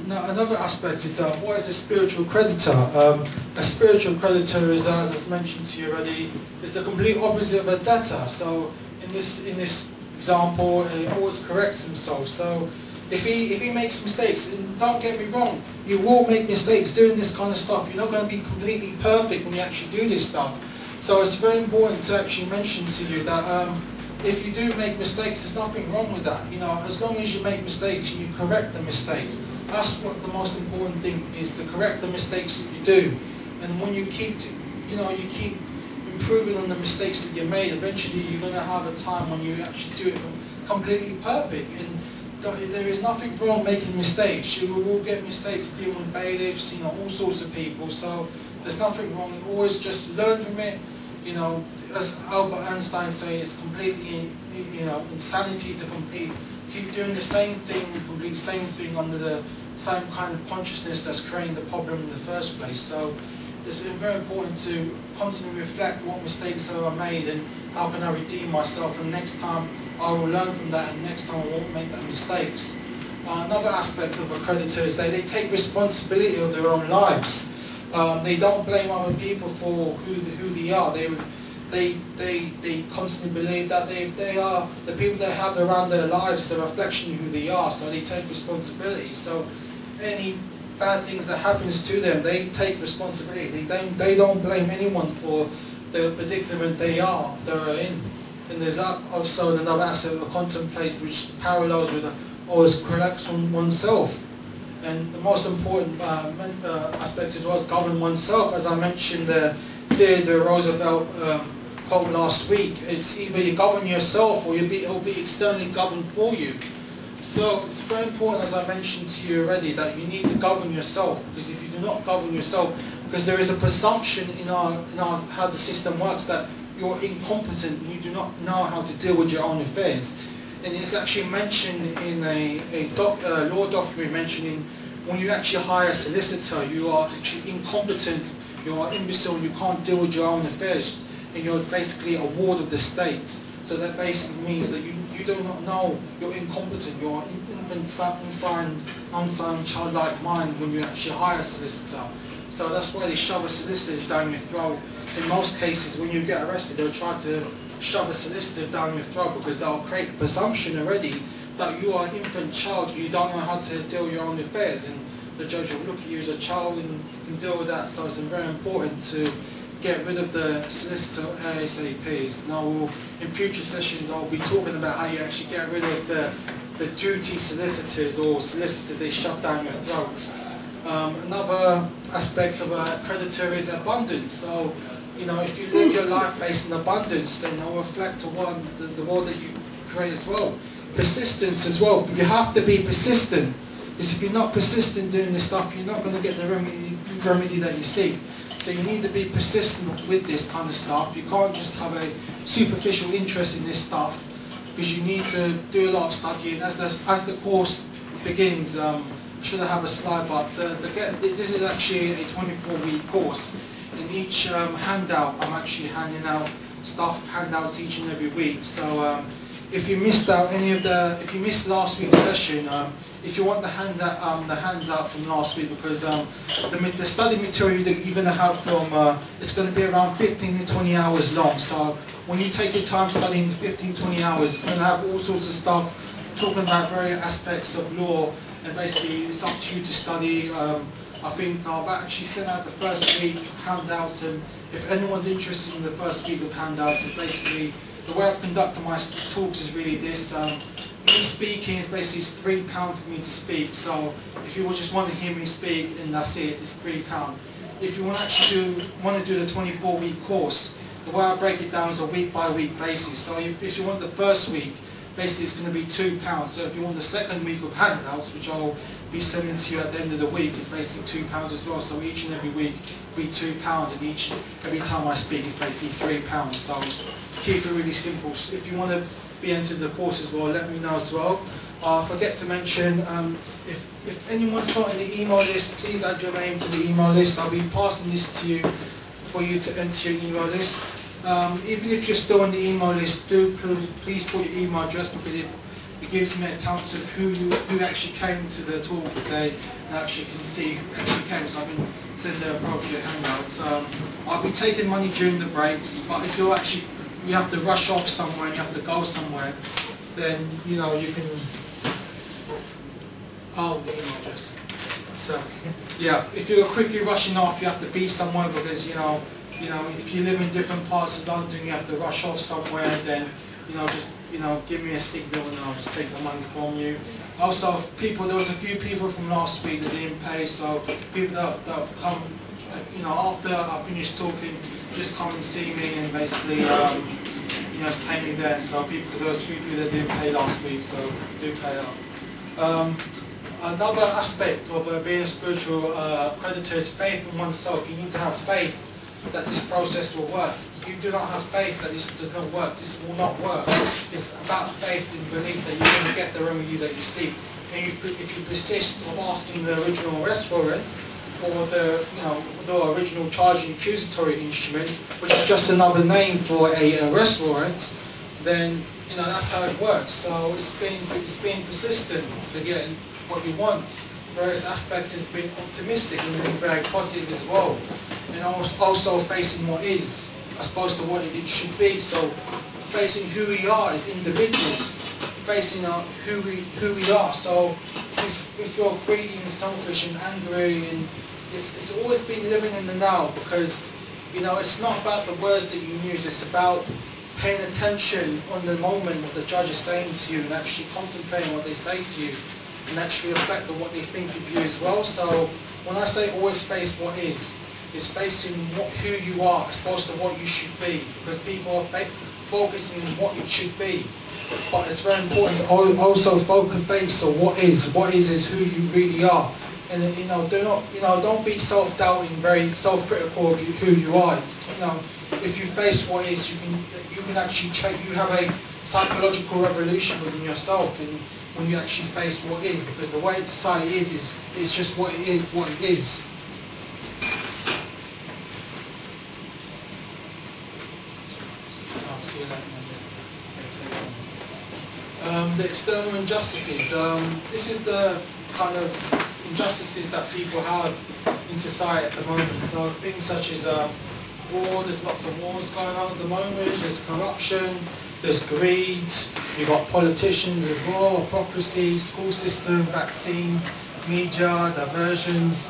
Now another aspect is what is a spiritual creditor? A spiritual creditor is, as I mentioned to you already, is the complete opposite of a debtor. So in this example, he always corrects himself. So If he makes mistakes, and don't get me wrong, you will make mistakes doing this kind of stuff. You're not going to be completely perfect when you actually do this stuff. So it's very important to actually mention to you that if you do make mistakes, there's nothing wrong with that. You know, as long as you make mistakes and you correct the mistakes, that's what the most important thing is, to correct the mistakes that you do. And when you keep improving on the mistakes that you made, eventually you're going to have a time when you actually do it completely perfect. And there is nothing wrong making mistakes. You will get mistakes dealing with bailiffs, you know, all sorts of people. So there's nothing wrong. And always just learn from it. You know, as Albert Einstein say, it's completely, you know, insanity to keep doing the same thing, complete the same thing under the same kind of consciousness that's creating the problem in the first place. So it's very important to constantly reflect what mistakes are made and how can I redeem myself, and next time I will learn from that, and next time I won't make that mistakes. Another aspect of a creditor is they take responsibility of their own lives. They don't blame other people for who they are. They constantly believe that they are the people they have around their lives is a reflection of who they are. So they take responsibility. So any bad things that happens to them, they take responsibility. They don't blame anyone for the predicament they are in. And there's also another aspect of contemplate, which parallels with always corrects on oneself. And the most important aspect as well is govern oneself. As I mentioned the Roosevelt quote last week, it's either you govern yourself or it'll be externally governed for you. So it's very important, as I mentioned to you already, that you need to govern yourself, because if you do not govern yourself, because there is a presumption in our how the system works that you're incompetent, you do not know how to deal with your own affairs. And it's actually mentioned in a law document mentioning when you actually hire a solicitor, you are actually incompetent, you are imbecile, you can't deal with your own affairs, and you're basically a ward of the state. So that basically means that you do not know, you're incompetent, you're an unsigned childlike mind when you actually hire a solicitor. So that's why they shove a solicitor down your throat. In most cases, when you get arrested, they'll try to shove a solicitor down your throat because they'll create a presumption already that you are an infant child, you don't know how to deal with your own affairs, and the judge will look at you as a child and can deal with that. So it's very important to get rid of the solicitor ASAPs. Now, in future sessions, I'll be talking about how you actually get rid of the duty solicitors or solicitors they shove down your throat. Another aspect of a creditor is abundance. So, you know, if you live your life based on abundance, then it'll reflect to the world that you create as well. Persistence as well. You have to be persistent. Because if you're not persistent doing this stuff, you're not going to get the remedy that you seek. So you need to be persistent with this kind of stuff. You can't just have a superficial interest in this stuff, because you need to do a lot of studying. As the course begins, I should have a slide, but this is actually a 24-week course. In each handout, I'm actually handing out handouts each and every week. So if you missed out if you missed last week's session, if you want the hands out from last week, because the study material that you're going to have from, it's going to be around 15 to 20 hours long. So when you take your time studying 15 to 20 hours, it's going to have all sorts of stuff talking about various aspects of law, and basically it's up to you to study. I think I've actually sent out the first week handouts, and if anyone's interested in the first week of handouts, it's basically the way I've conducted my talks is really this. Me speaking is basically £3 for me to speak. So if you just want to hear me speak, and that's it, it's £3. If you want to actually do the 24-week course, the way I break it down is a week-by-week basis. So if you want the first week, basically it's going to be £2. So if you want the second week of handouts, which I'll be sending to you at the end of the week, it's basically £2 as well. So each and every week will be £2, and every time I speak it's basically £3. So keep it really simple. If you want to be entered the course as well, let me know as well. Forget to mention, if anyone's not in the email list, please add your name to the email list. I'll be passing this to you for you to enter your email list. Even if you're still on the email list, please put your email address, because it gives me an account of who actually came to the talk today, and actually can see who actually came, so I can send the appropriate handouts. I'll be taking money during the breaks, but if you have to rush off somewhere and you have to go somewhere, then you know you can Oh, the email address. So, yeah, if you're quickly rushing off, you have to be somewhere because, if you live in different parts of London, you have to rush off somewhere, then, just, give me a signal and I'll just take the money from you. Also, there was a few people from last week that didn't pay, so people that come, after I finish talking, just come and see me and basically, just pay me then. So because there was 3 people that didn't pay last week, so do pay up. Another aspect of being a spiritual creditor is faith in oneself. You need to have faith that this process will work. If you do not have faith that this does not work, this will not work. It's about faith and belief that you're going to get the remedy that you seek. And if you persist of asking the original arrest warrant, or the original charging accusatory instrument, which is just another name for a arrest warrant, then that's how it works. So it's being persistent to get what you want. Whereas aspect is being optimistic and being very positive as well, and also facing what is as opposed to what it should be. So facing who we are as individuals, facing who we are. So if you're greedy and selfish and angry, and it's always been living in the now, because it's not about the words that you use, it's about paying attention on the moment what the judge is saying to you and actually contemplating what they say to you and actually reflect on what they think of you as well. So when I say always face what is, it's facing who you are as opposed to what you should be, because people are focusing on what it should be. But it's very important to also face on what is. What is who you really are. And don't be self-doubting, very self-critical of who you are. If you face what is, you can actually change. You have a psychological revolution within yourself, and when you actually face what is, because the way society is it's just what it is. What it is. I'll see you later. The external injustices. This is the kind of injustices that people have in society at the moment. So things such as war, there's lots of wars going on at the moment, there's corruption, there's greed, you've got politicians as well, hypocrisy, school system, vaccines, media, diversions,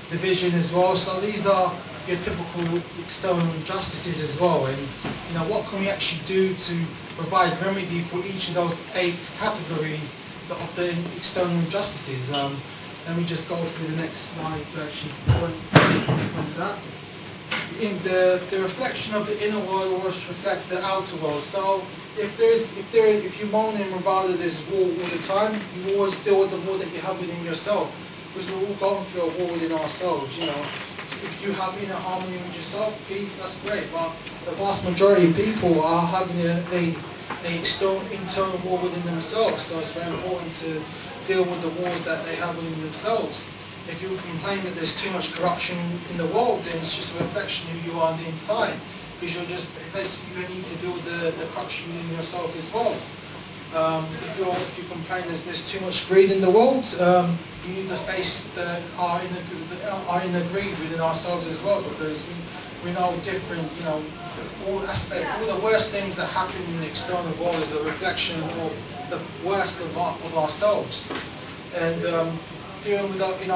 division as well. So these are your typical external injustices as well. And what can we actually do to provide remedy for each of those 8 categories of the external injustices? Let me just go through the next slide to actually point that. In the reflection of the inner world will reflect the outer world. So if you moan and revel that there's war all the time, you always deal with the war that you have within yourself, because we're all going through a war within ourselves. If you have inner harmony with yourself, peace, that's great. But the vast majority of people are having a internal war within themselves. So it's very important to deal with the wars that they have within themselves. If you complain that there's too much corruption in the world, then it's just a reflection of who you are on the inside, because you need to deal with the corruption within yourself as well. If you complain there's too much greed in the world, you need to face our inner greed within ourselves as well, because we know different, all the worst things that happen in the external world is a reflection of the worst of ourselves. And dealing with in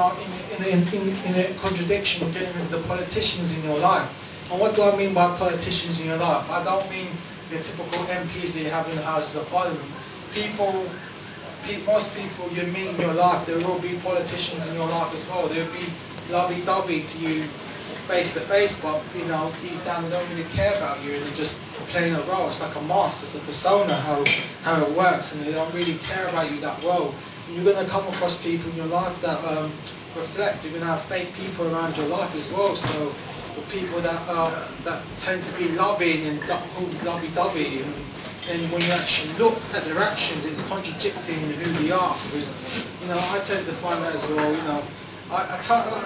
a contradiction, dealing with the politicians in your life. And what do I mean by politicians in your life? I don't mean the typical MPs that you have in the Houses of Parliament. Most people you meet in your life, there will be politicians in your life as well. There will be lovey-dovey to you face to face, but deep down they don't really care about you, and they're just playing a role. It's like a mask, it's a persona, how it works, and they don't really care about you that well. And you're going to come across people in your life that reflect. You're going to have fake people around your life as well. So the people that tend to be loving and lovey-dovey, and when you actually look at their actions, it's contradicting who they are. Because I tend to find that as well. I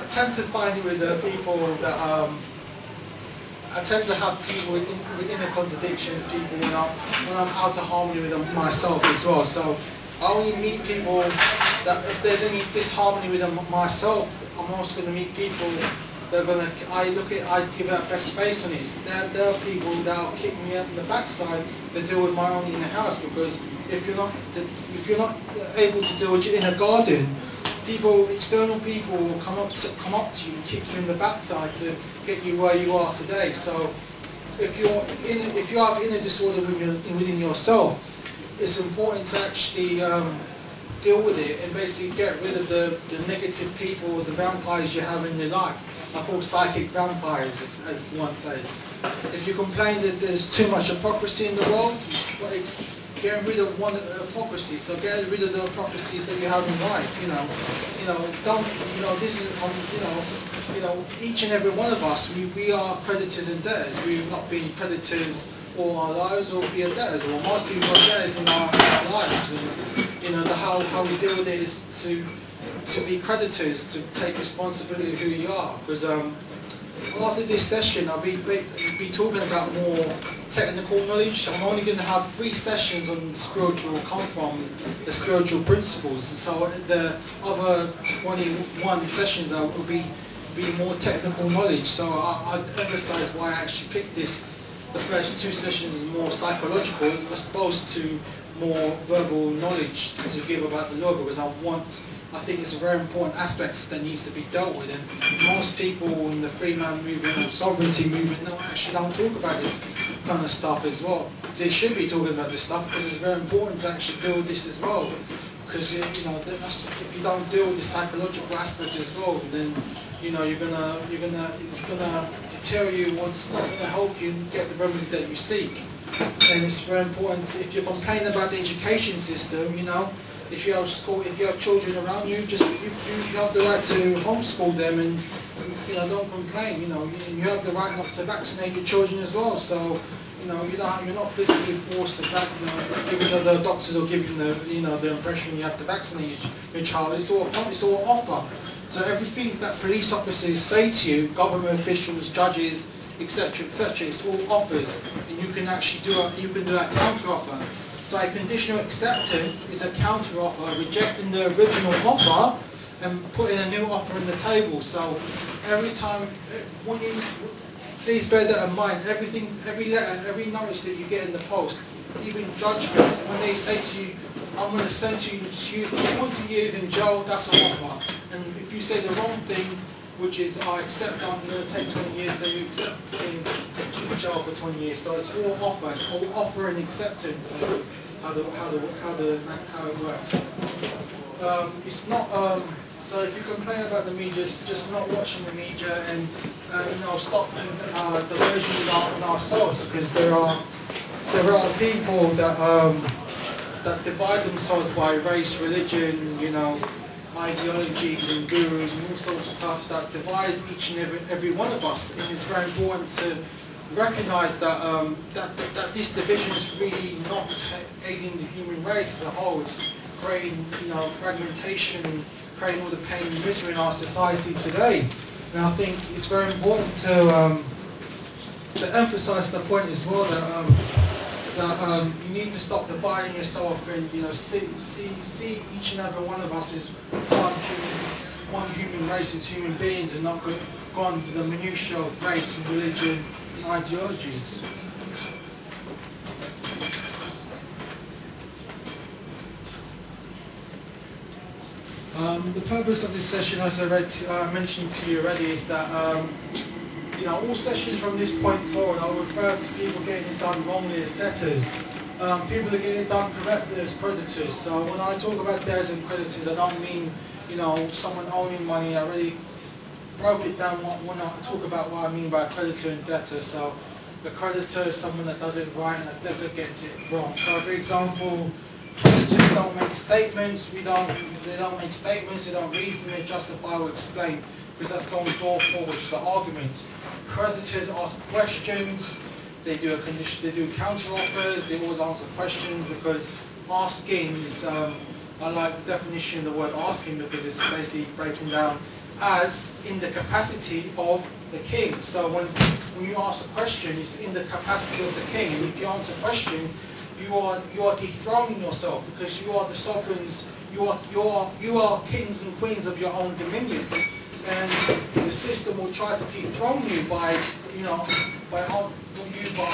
tend to find it with the people that I tend to have people within the contradictions. People when I'm out of harmony with myself as well. So I only meet people that if there's any disharmony with myself, I'm also going to meet people that are going to. I give it best space on it. There are people that will kick me up in the backside to deal with my own inner house, because if you're not able to deal with your inner garden, people, external people will come up to you and kick you in the backside to get you where you are today. So if you have inner disorder within yourself, it's important to actually deal with it and basically get rid of the negative people, the vampires you have in your life. I call psychic vampires, as one says. If you complain that there's too much hypocrisy in the world, it's get rid of one hypocrisy. So get rid of the hypocrisies that you have in life. This is each and every one of us. We are creditors and debtors. We've not been creditors all our lives, or be debtors. Or most people are debtors in our lives. And how we deal with it is to be creditors, to take responsibility of who you are. Because after this session, I'll be talking about more technical knowledge. So I'm only going to have 3 sessions on spiritual, come from the spiritual principles. So the other 21 sessions will be more technical knowledge. So I'd emphasize why I actually picked this. The first 2 sessions is more psychological as opposed to more verbal knowledge to give about the law, because I think it's a very important aspect that needs to be dealt with, and most people in the free man movement or sovereignty movement actually don't talk about this kind of stuff as well. They should be talking about this stuff because it's very important to actually deal with this as well. Because if you don't deal with the psychological aspect as well, then it's gonna deter you. It's not gonna help you get the remedy that you seek. And it's very important. If you complain about the education system, if you have children around you, you have the right to homeschool them, and don't complain. You have the right not to vaccinate your children as well. So you're not physically forced to giving the doctors or giving the impression you have to vaccinate your child. It's all offer. So everything that police officers say to you, government officials, judges, etc., it's all offers, and you can actually do a counter offer. So a conditional acceptance is a counter offer, rejecting the original offer and putting a new offer on the table. So every time, please bear that in mind. Every letter, every knowledge that you get in the post, even judgments, when they say to you, I'm going to send you 20 years in jail, that's an offer. And if you say the wrong thing, which is I accept I'm going to take 20 years, then you accept in jail for 20 years. So it's all offer. It's all offer and acceptance. How it works. It's not. So if you complain about the media, just not watching the media and stop diversion in ourselves, because there are people that divide themselves by race, religion, ideologies and gurus and all sorts of stuff that divide each and every one of us. And it's very important to recognise that this division is really not aiding the human race as a whole. It's creating fragmentation and creating all the pain and misery in our society today. And I think it's very important to emphasise the point as well that you need to stop dividing yourself and see each and every one of us as one human race, as human beings, and not go on to the minutiae of race and religion and ideologies. The purpose of this session, as I mentioned to you already, is that all sessions from this point forward, I'll refer to people getting it done wrongly as debtors. People that get it done correctly as creditors. So when I talk about debtors and creditors, I don't mean someone owning money. I really broke it down when I talk about what I mean by creditor and debtor. So the creditor is someone that does it right, and the debtor gets it wrong. So for example, creditors don't make statements. They don't make statements. They don't reason. They justify or explain, because that's going door forward, which is an argument. Creditors ask questions. They do counter offers. They always answer questions, because asking is. I like the definition of the word asking, because it's basically breaking down as in the capacity of the king. So when you ask a question, it's in the capacity of the king. And if you answer a question, you are dethroning yourself, because you are the sovereigns. You are kings and queens of your own dominion. And the system will try to dethrone you by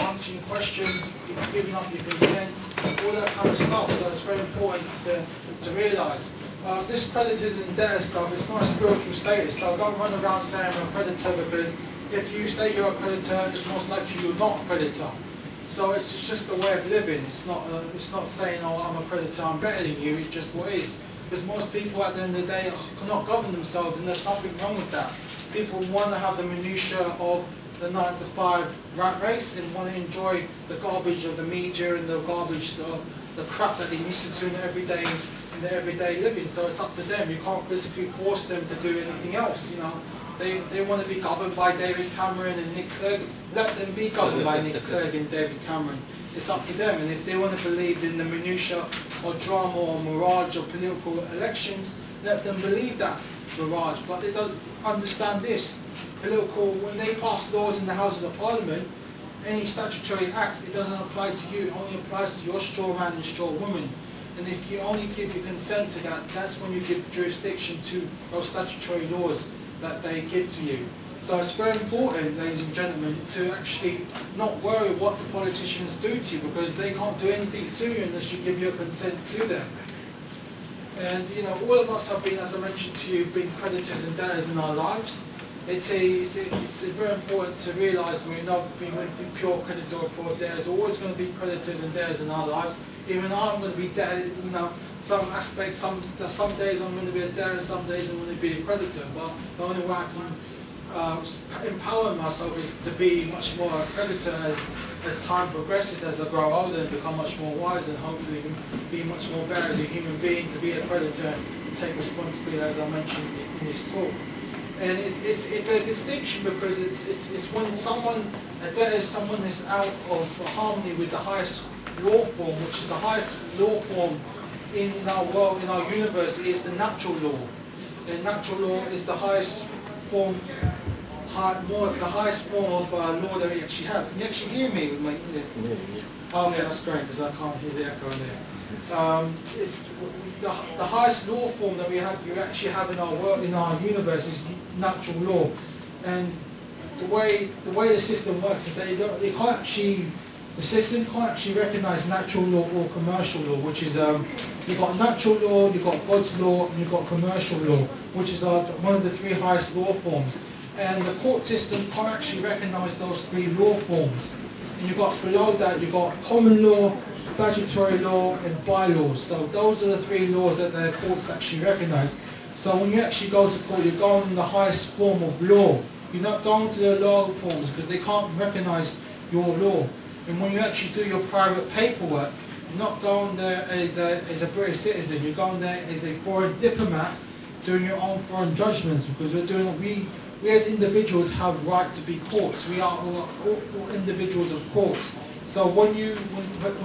answering questions, giving up your consent, all that kind of stuff. So it's very important to realise. This creditors and debtors stuff, it's not a spiritual status, so don't run around saying I'm a creditor, because if you say you're a creditor, it's most likely you're not a creditor. So it's just a way of living. It's not saying, oh, I'm a creditor, I'm better than you. It's just what it is. Because most people at the end of the day cannot govern themselves, and there's nothing wrong with that. People want to have the minutiae of the 9 to 5 rat race and want to enjoy the garbage of the media and the garbage, the crap that they listen to in their everyday living. So it's up to them. You can't physically force them to do anything else. You know, they want to be governed by David Cameron and Nick Clegg. Let them be governed by Nick Clegg and David Cameron. It's up to them. And if they want to believe in the minutiae or drama or mirage or political elections, let them believe that mirage. But they don't understand this. When they pass laws in the Houses of Parliament, any statutory acts, it doesn't apply to you. It only applies to your straw man and straw woman. And if you only give your consent to that, that's when you give jurisdiction to those statutory laws that they give to you. So it's very important, ladies and gentlemen, to actually not worry what the politicians do to you, because they can't do anything to you unless you give your consent to them. And you know, all of us have been, as I mentioned to you, been creditors and debtors in our lives. It's very important to realise we're not being pure creditors or pure debtors. There's always going to be creditors and debtors in our lives. Even I'm going to be debtor, you know, some aspects, some days I'm going to be a debtor, some days I'm going to be a creditor. But the only way I can empower myself is to be much more a creditor as time progresses, as I grow older and become much more wise, and hopefully be much more better as a human being, to be a creditor and take responsibility, as I mentioned in this talk. And it's a distinction, because it's when a debtor is someone who's out of harmony with the highest law form, which is the highest law form in our world, in our universe, is the natural law. The natural law is the highest form, the highest form of law that we actually have. Can you actually hear me? Oh yeah, that's great, because I can't hear the echo in there. It's the highest law form that we actually have in our world, in our universe, is natural law. And the way the system works is that the system can't actually recognise natural law or commercial law, which is you've got natural law, you've got God's law, and you've got commercial law, which is one of the 3 highest law forms. And the court system can't actually recognise those 3 law forms. And you've got below that, you've got common law, statutory law, and bylaws. So those are the 3 laws that the courts actually recognise. So when you actually go to court, you're going in the highest form of law. You're not going to the lower forms, because they can't recognise your law. And when you actually do your private paperwork, you're not going there as a British citizen. You're going there as a foreign diplomat, doing your own foreign judgments, because we as individuals have right to be courts. We are all individuals of courts. So when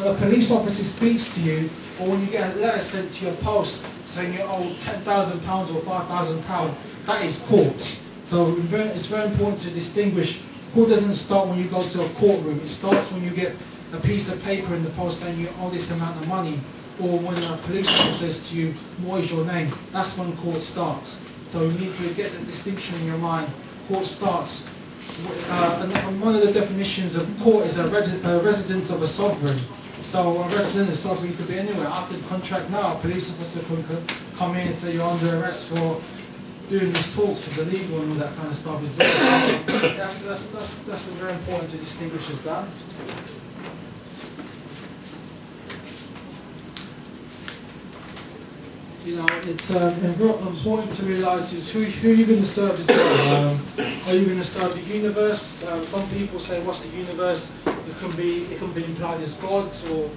a police officer speaks to you, or when you get a letter sent to your post saying you owe £10,000 or £5,000, that is court. So it's very important to distinguish. Court doesn't start when you go to a courtroom. It starts when you get a piece of paper in the post saying you owe this amount of money, or when a police officer says to you, what is your name? That's when court starts. So you need to get the distinction in your mind. Court starts. And one of the definitions of court is a residence of a sovereign. So a resident of a sovereign could be anywhere. I could contract now. A police officer could come in and say you're under arrest for doing these talks is illegal and all that kind of stuff. Is that's very important to distinguish as that. You know, it's important to realise who you're going to serve as well. Are you going to serve the universe? Some people say, what's the universe? It can be implied as gods or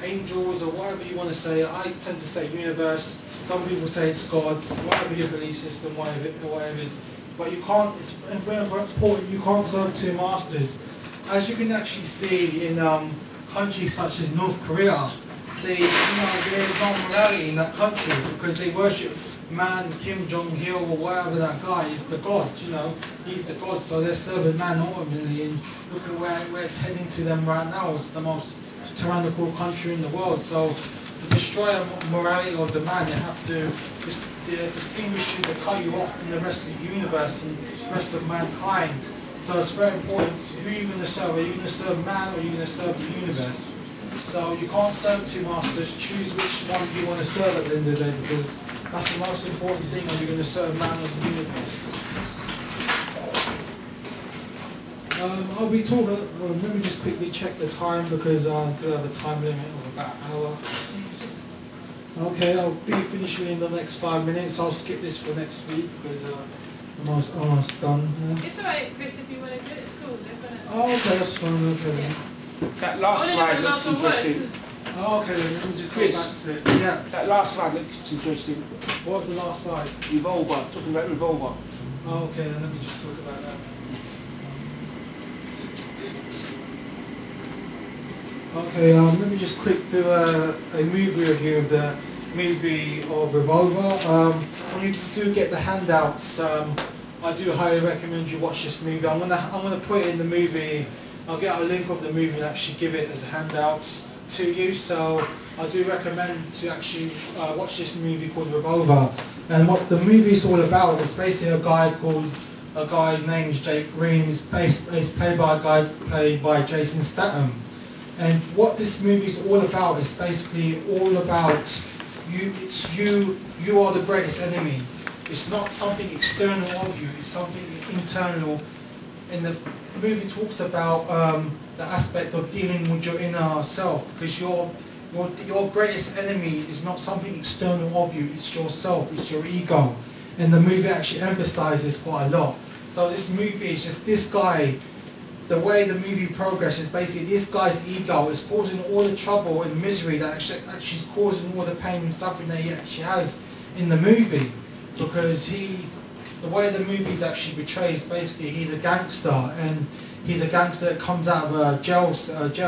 angels or whatever you want to say. I tend to say universe. Some people say it's gods, whatever your belief system, whatever it is. But you can't, it's very important, you can't serve 2 masters. As you can actually see in countries such as North Korea, there is no morality in that country, because they worship man, Kim Jong-il or whatever that guy is, the god, he's the god, so they're serving man ultimately, and look at where it's heading to them right now. It's the most tyrannical country in the world. So to destroy morality of the man, they have to distinguish you, to cut you off from the rest of the universe and the rest of mankind. So it's very important who you're going to serve. Are you going to serve man, or are you going to serve the universe? So you can't serve 2 masters. Choose which one you want to serve at the end of the day, because That's the most important thing when you're going to serve man or community. I'll be talking, let me just quickly check the time because I do have a time limit of about an hour. Okay, I'll be finished within the next 5 minutes. I'll skip this for next week because I'm almost done. Yeah.
It's alright, Chris, if you want to do it at school, they're going to...
Oh, okay, that's fine, okay.
Yeah.
That last slide looks interesting.
Oh, okay, then let me just go
Chris,
back to it. Yeah.
that last slide looks interesting.
What was the last slide?
Revolver, talking about revolver.
Oh, okay, then let me just talk about that. Okay, let me just quick do a movie review of the movie of Revolver. When you do get the handouts, I do highly recommend you watch this movie. I'm gonna put it in the movie. I'll get a link of the movie and actually give it as handouts to you. So I do recommend to actually watch this movie called Revolver. And what the movie is all about is basically a guy named Jake Green. He's played by a guy played by Jason Statham. And what this movie is all about is basically all about you. It's you. You are the greatest enemy. It's not something external of you. It's something internal. And the movie talks about the aspect of dealing with your inner self, because your greatest enemy is not something external of you. It's yourself. It's your ego. And the movie actually emphasizes quite a lot. So this movie is just this guy. The way the movie progresses, basically this guy's ego is causing all the trouble and misery that actually is causing all the pain and suffering that he actually has in the movie. Because the way the movie is actually portrayed is basically he's a gangster, and he's a gangster that comes out of jail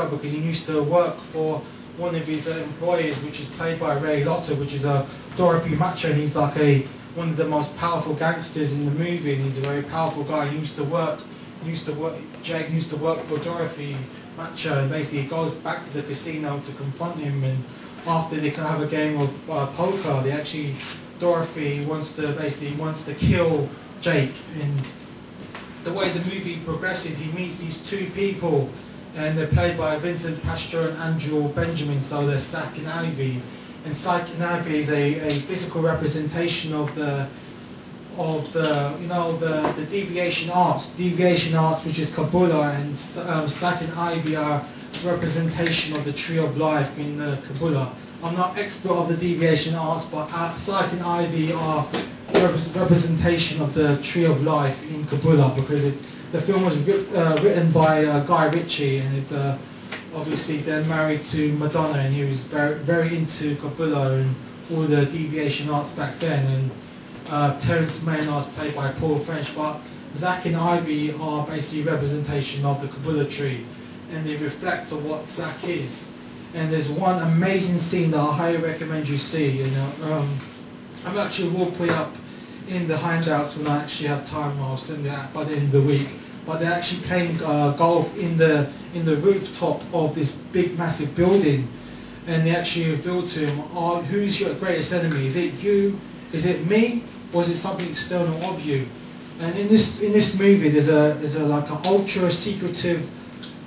because he used to work for one of his employers, which is played by Ray Liotta, which is a Dorothy Macho, and he's like one of the most powerful gangsters in the movie, and he's a very powerful guy. Jake used to work for Dorothy Macho, and basically he goes back to the casino to confront him, and after they can have a game of poker, Dorothy wants to kill Jake. And the way the movie progresses, he meets these two people, and they're played by Vincent Pastor and Andrew Benjamin, so they're Sack and Ivy. And Sack and Ivy is a physical representation of the deviation arts, which is Kabbalah, and Sack and Ivy are representation of the tree of life in Kabbalah. I'm not expert of the deviation arts, but Sack and Ivy are representation of the tree of life in Kabbalah, because the film was written by Guy Ritchie, and it's obviously then married to Madonna, and he was very, very into Kabbalah and all the deviation arts back then. And Terence Maynard's played by Paul French, but Zack and Ivy are basically representation of the Kabbalah tree, and they reflect on what Zack is. And there's one amazing scene that I highly recommend you see. I'm actually will put it up in the handouts when I actually have time. I'll send it out by the end of the week. But they're actually playing golf in the rooftop of this big massive building, and they actually reveal to him, who's your greatest enemy? Is it you? Is it me? Or is it something external of you? And in this movie, there's a like an ultra secretive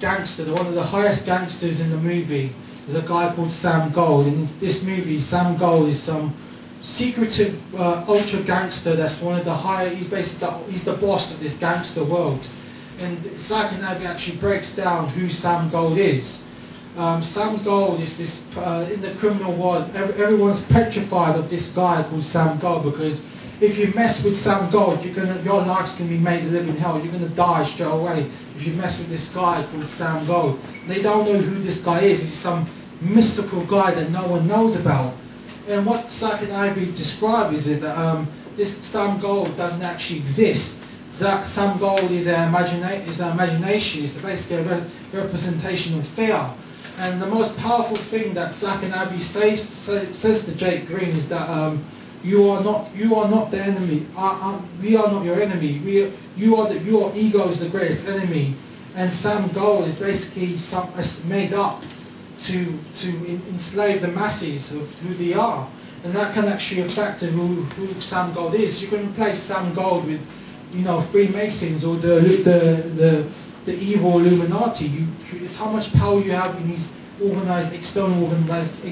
gangster, one of the highest gangsters in the movie. There's a guy called Sam Gold. In this movie, Sam Gold is some secretive ultra gangster that's one of the higher. He's the boss of this gangster world. And Zack and Ivy actually breaks down who Sam Gold is. Sam Gold is this in the criminal world. Everyone's petrified of this guy called Sam Gold, because if you mess with Sam Gold, your life's gonna be made a living hell. You're gonna die straight away if you mess with this guy called Sam Gold. They don't know who this guy is. He's some mystical guy that no one knows about. And what Zack and Ivy describe is that this Sam Gold doesn't actually exist. Sam Gold is an imagination. It's basically a representation of fear. And the most powerful thing that Zack and Ivy says to Jake Green is that you are not the enemy. We are not your enemy. Your ego is the greatest enemy. And Sam Gold is basically made up to enslave the masses of who they are, and that can actually affect who Sam Gold is. You can replace Sam Gold with, Freemasons or the evil Illuminati. It's how much power you have in these external organized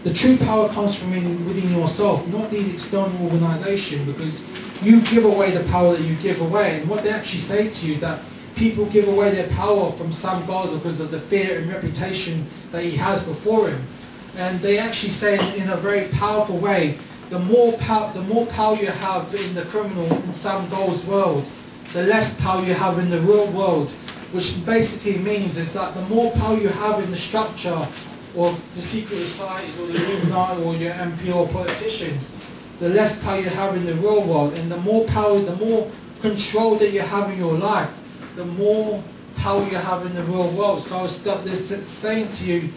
the true power comes from within yourself, not these external organisations, because you give away the power that you give away. And what they actually say to you is that people give away their power from Sam Garza because of the fear and reputation that he has before him. And they actually say in a very powerful way, the more power you have in the criminal in Sam Garza's world, the less power you have in the real world, which basically means is that the more power you have in the structure of the secret societies or the Illuminati or your MP or politicians, the less power you have in the real world, and the more power, the more control that you have in your life, the more power you have in the real world. So it's saying to you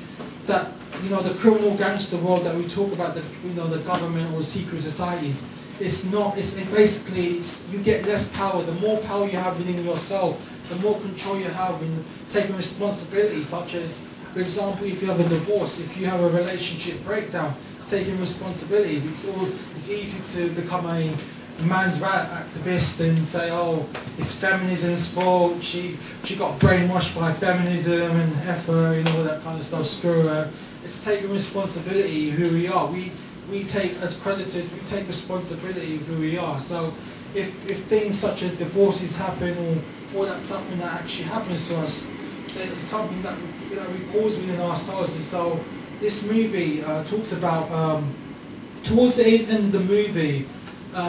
that, you know, the criminal gangster world that we talk about, the government or secret societies, it's basically you get less power. The more power you have within yourself, the more control you have in taking responsibility, such as, for example, if you have a divorce, if you have a relationship breakdown, taking responsibility. It's easy to become a man's right activist and say, oh, it's feminism's fault, she got brainwashed by feminism and F her, you know, that kind of stuff, screw her. It's taking responsibility of who we are. We take, as creditors, we take responsibility of who we are. So if things such as divorces happen or that's something that actually happens to us, it's something that we cause within ourselves. And so this movie talks about, towards the end of the movie,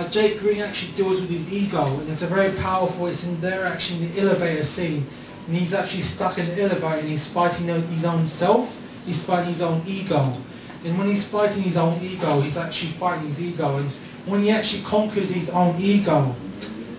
Jake Green actually deals with his ego, and it's a very powerful, it's in there actually in the elevator scene, and he's actually stuck in the elevator and he's fighting his own self, he's fighting his own ego. And when he's fighting his own ego, he's actually fighting his ego, and when he actually conquers his own ego,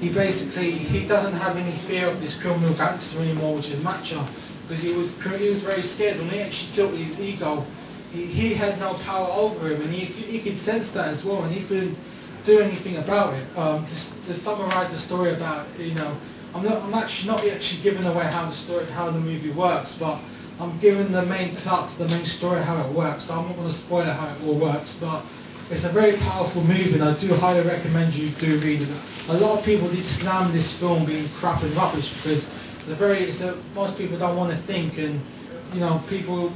he doesn't have any fear of this criminal gangster anymore, which is Matcha, because he was very scared. When he actually dealt with his ego, he had no power over him, and he could sense that as well, and he couldn't do anything about it. To summarise the story about, you know, I'm actually not giving away how the movie works, but I'm giving the main crux, the main story, how it works. So I'm not going to spoil it how it all works, but it's a very powerful movie, and I do highly recommend you do read it. A lot of people did slam this film being crap and rubbish because most people don't want to think, and you know,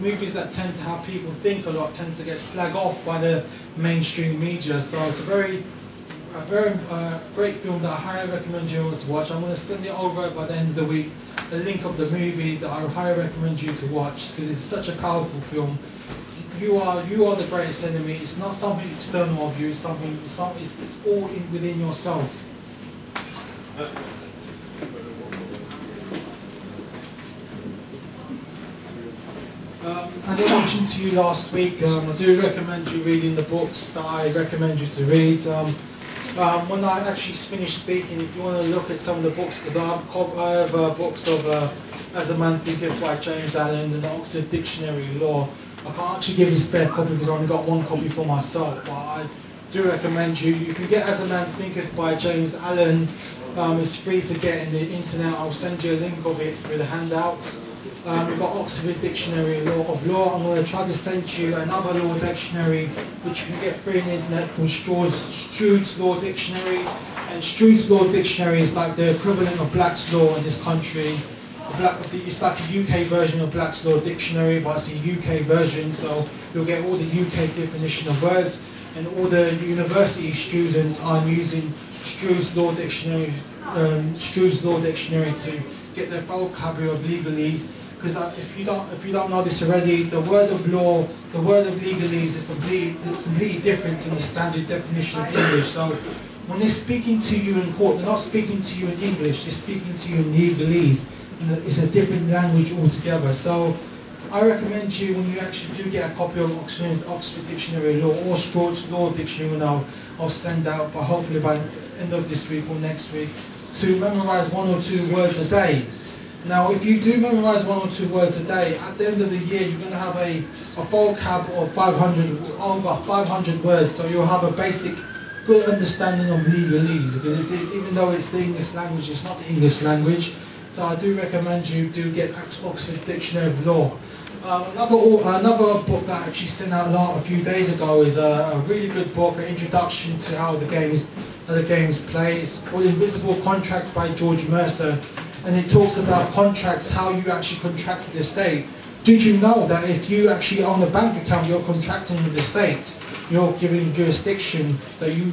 movies that tend to have people think a lot tends to get slagged off by the mainstream media. So it's a very great film that I highly recommend you all to watch. I'm going to send it over by the end of the week, a link of the movie that I highly recommend you to watch, because it's such a powerful film. You are the greatest enemy. It's not something external of you. It's all within yourself. As I mentioned to you last week, I do recommend you reading the books that I recommend you to read. When I actually finish speaking, if you want to look at some of the books, because I have books of As a Man Thinketh by James Allen and the Oxford Dictionary of Law. I can't actually give you a spare copy because I only got one copy for myself, but I do recommend you can get As a Man Thinketh by James Allen. It's free to get in the internet. I'll send you a link of it through the handouts. We've got Oxford Dictionary of Law. I'm going to try to send you another law dictionary which you can get free on the internet called Strude's Law Dictionary. And Strude's Law Dictionary is like the equivalent of Black's Law in this country. It's like a UK version of Black's Law Dictionary, but it's a UK version, so you'll get all the UK definition of words, and all the university students are using Strude's Law Dictionary to get their vocabulary of legalese. Because if you don't know this already, the word of law, the word of legalese is completely different to the standard definition of English. So when they're speaking to you in court, they're not speaking to you in English, they're speaking to you in legalese. It's a different language altogether. So I recommend you, when you actually do get a copy of Oxford Dictionary of Law or Strude's Law Dictionary, I'll send out, but hopefully by the end of this week or next week, to memorise 1 or 2 words a day. Now, if you do memorise 1 or 2 words a day, at the end of the year, you're going to have a vocab of over 500 words, so you'll have a basic, good understanding of legalese, because even though it's the English language, it's not the English language. So I do recommend you do get Oxford Dictionary of Law. Another book that I actually sent out a few days ago is a really good book, an introduction to how the games play. It's called Invisible Contracts by George Mercer, and it talks about contracts, how you actually contract with the state. did you know that if you actually own a bank account, you're contracting with the state, you're giving jurisdiction that you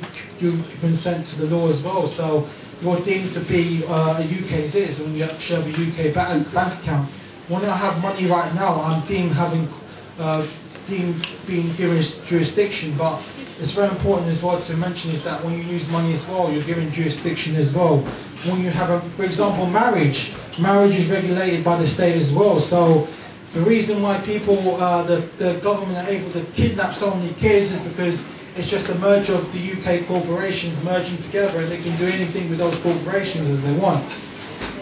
consent to the law as well. So you're deemed to be a UK citizen when you actually have a UK bank account. When I have money right now, I'm deemed being given jurisdiction, but it's very important as well to mention is that when you use money as well, you're given jurisdiction as well. When you have, for example, marriage is regulated by the state as well. So the reason why people, the government are able to kidnap so many kids is because it's just a merger of the UK corporations merging together, and they can do anything with those corporations as they want.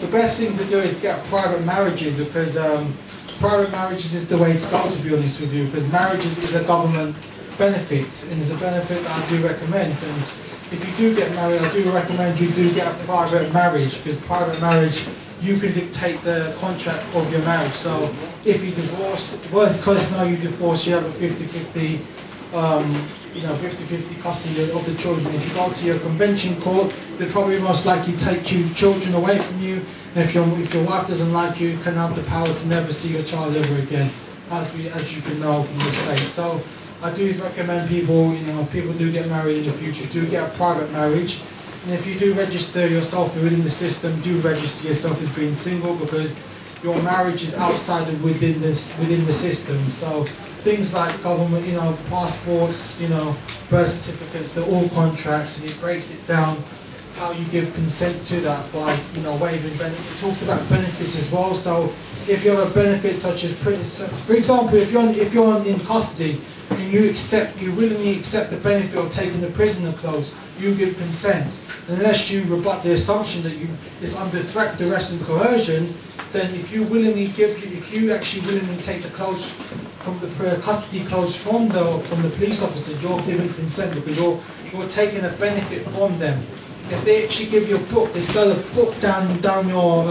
The best thing to do is get private marriages, because private marriages is the way to go, to be honest with you, because marriage is a government benefit, and it's a benefit that I do recommend. And if you do get married, I do recommend you do get a private marriage, because private marriage, you can dictate the contract of your marriage. So if you divorce, worst case now you divorce, you have a 50-50 50-50 custody of the children. If you go to your convention court, they'll probably most likely take your children away from you. And if your wife doesn't like you, you can have the power to never see your child ever again, as you can know from the state. So I do recommend people, people do get married in the future, do get a private marriage. And if you do register yourself within the system, do register yourself as being single, because your marriage is outside and within the system. So things like government, passports, birth certificates, they're all contracts, and it breaks it down how you give consent to that by, waiving benefits. It talks about benefits as well. So if you have a benefit such as, for example, if you're in custody and you willingly accept the benefit of taking the prisoner clothes, you give consent. Unless you rebut the assumption that it's under threat, duress, and coercion, then if you actually willingly take the clothes from the custody clothes from the police officer, you're giving consent, because you're taking a benefit from them. If they actually give you a book, they still a book down your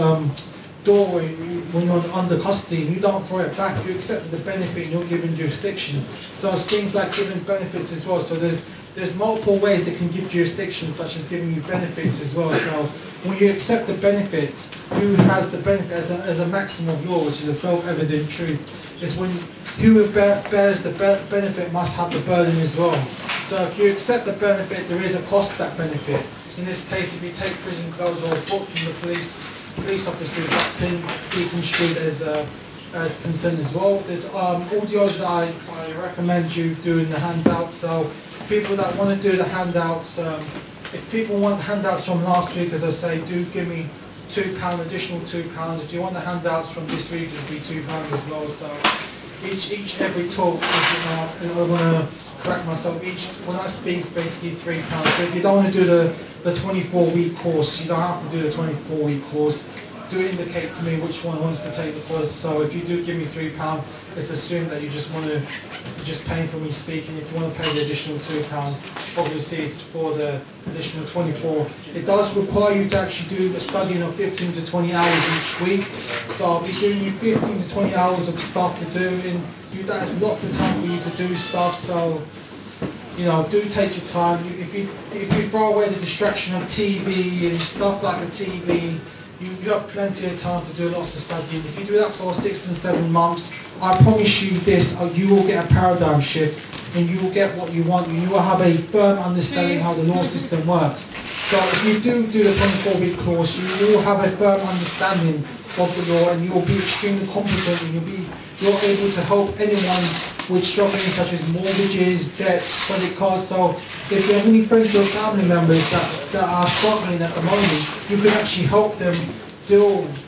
door when you're under custody, and you don't throw it back, you accept the benefit and you're given jurisdiction. So it's things like giving benefits as well. So there's multiple ways they can give jurisdiction, such as giving you benefits as well. So when you accept the benefit, who has the benefit as a maxim of law, which is a self-evident truth, is when who bears the benefit must have the burden as well. So if you accept the benefit, there is a cost to that benefit. In this case, if you take prison clothes or a book from the police officers, that can be construed as consent as well. There's audios that I recommend you doing the handouts. So people that want to do the handouts, if people want handouts from last week, as I say, do give me £2, additional £2. If you want the handouts from this week, it'll be £2 as well. So every talk, I want to correct myself, when I speak, it's basically £3. So if you don't want to do the 24-week course, you don't have to do the 24-week course. Do indicate to me which one wants to take the course. So if you do give me £3, it's assumed that you're just paying for me speaking. If you want to pay the additional £2, obviously it's for the additional 24. It does require you to actually do a studying of 15 to 20 hours each week. So I'll be giving you 15 to 20 hours of stuff to do, and that's lots of time for you to do stuff. So do take your time. If you throw away the distraction of TV and stuff like the TV, you have plenty of time to do lots of studying. If you do that for 6 and 7 months, I promise you this, you will get a paradigm shift, and you will get what you want, and you will have a firm understanding how the law system works. So if you do the 24-week course, you will have a firm understanding of the law, and you will be extremely competent, and you're able to help anyone with struggling such as mortgages, debts, credit cards. So if you have any friends or family members that are struggling at the moment, you can actually help them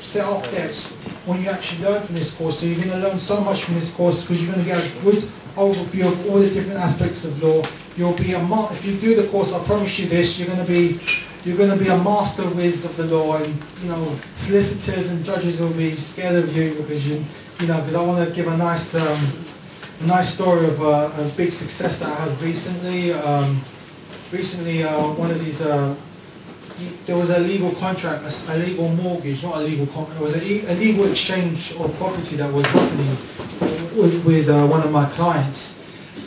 set off debts when you actually learn from this course. So you're going to learn so much from this course, because you're going to get a good overview of all the different aspects of law. You'll be if you do the course, I promise you this, you're going to be a master whiz of the law, and solicitors and judges will be scared of you, because I want to give a nice story of a big success that I had recently. One of these, there was a legal contract, a legal mortgage, not a legal contract, it was a legal exchange of property that was happening with one of my clients.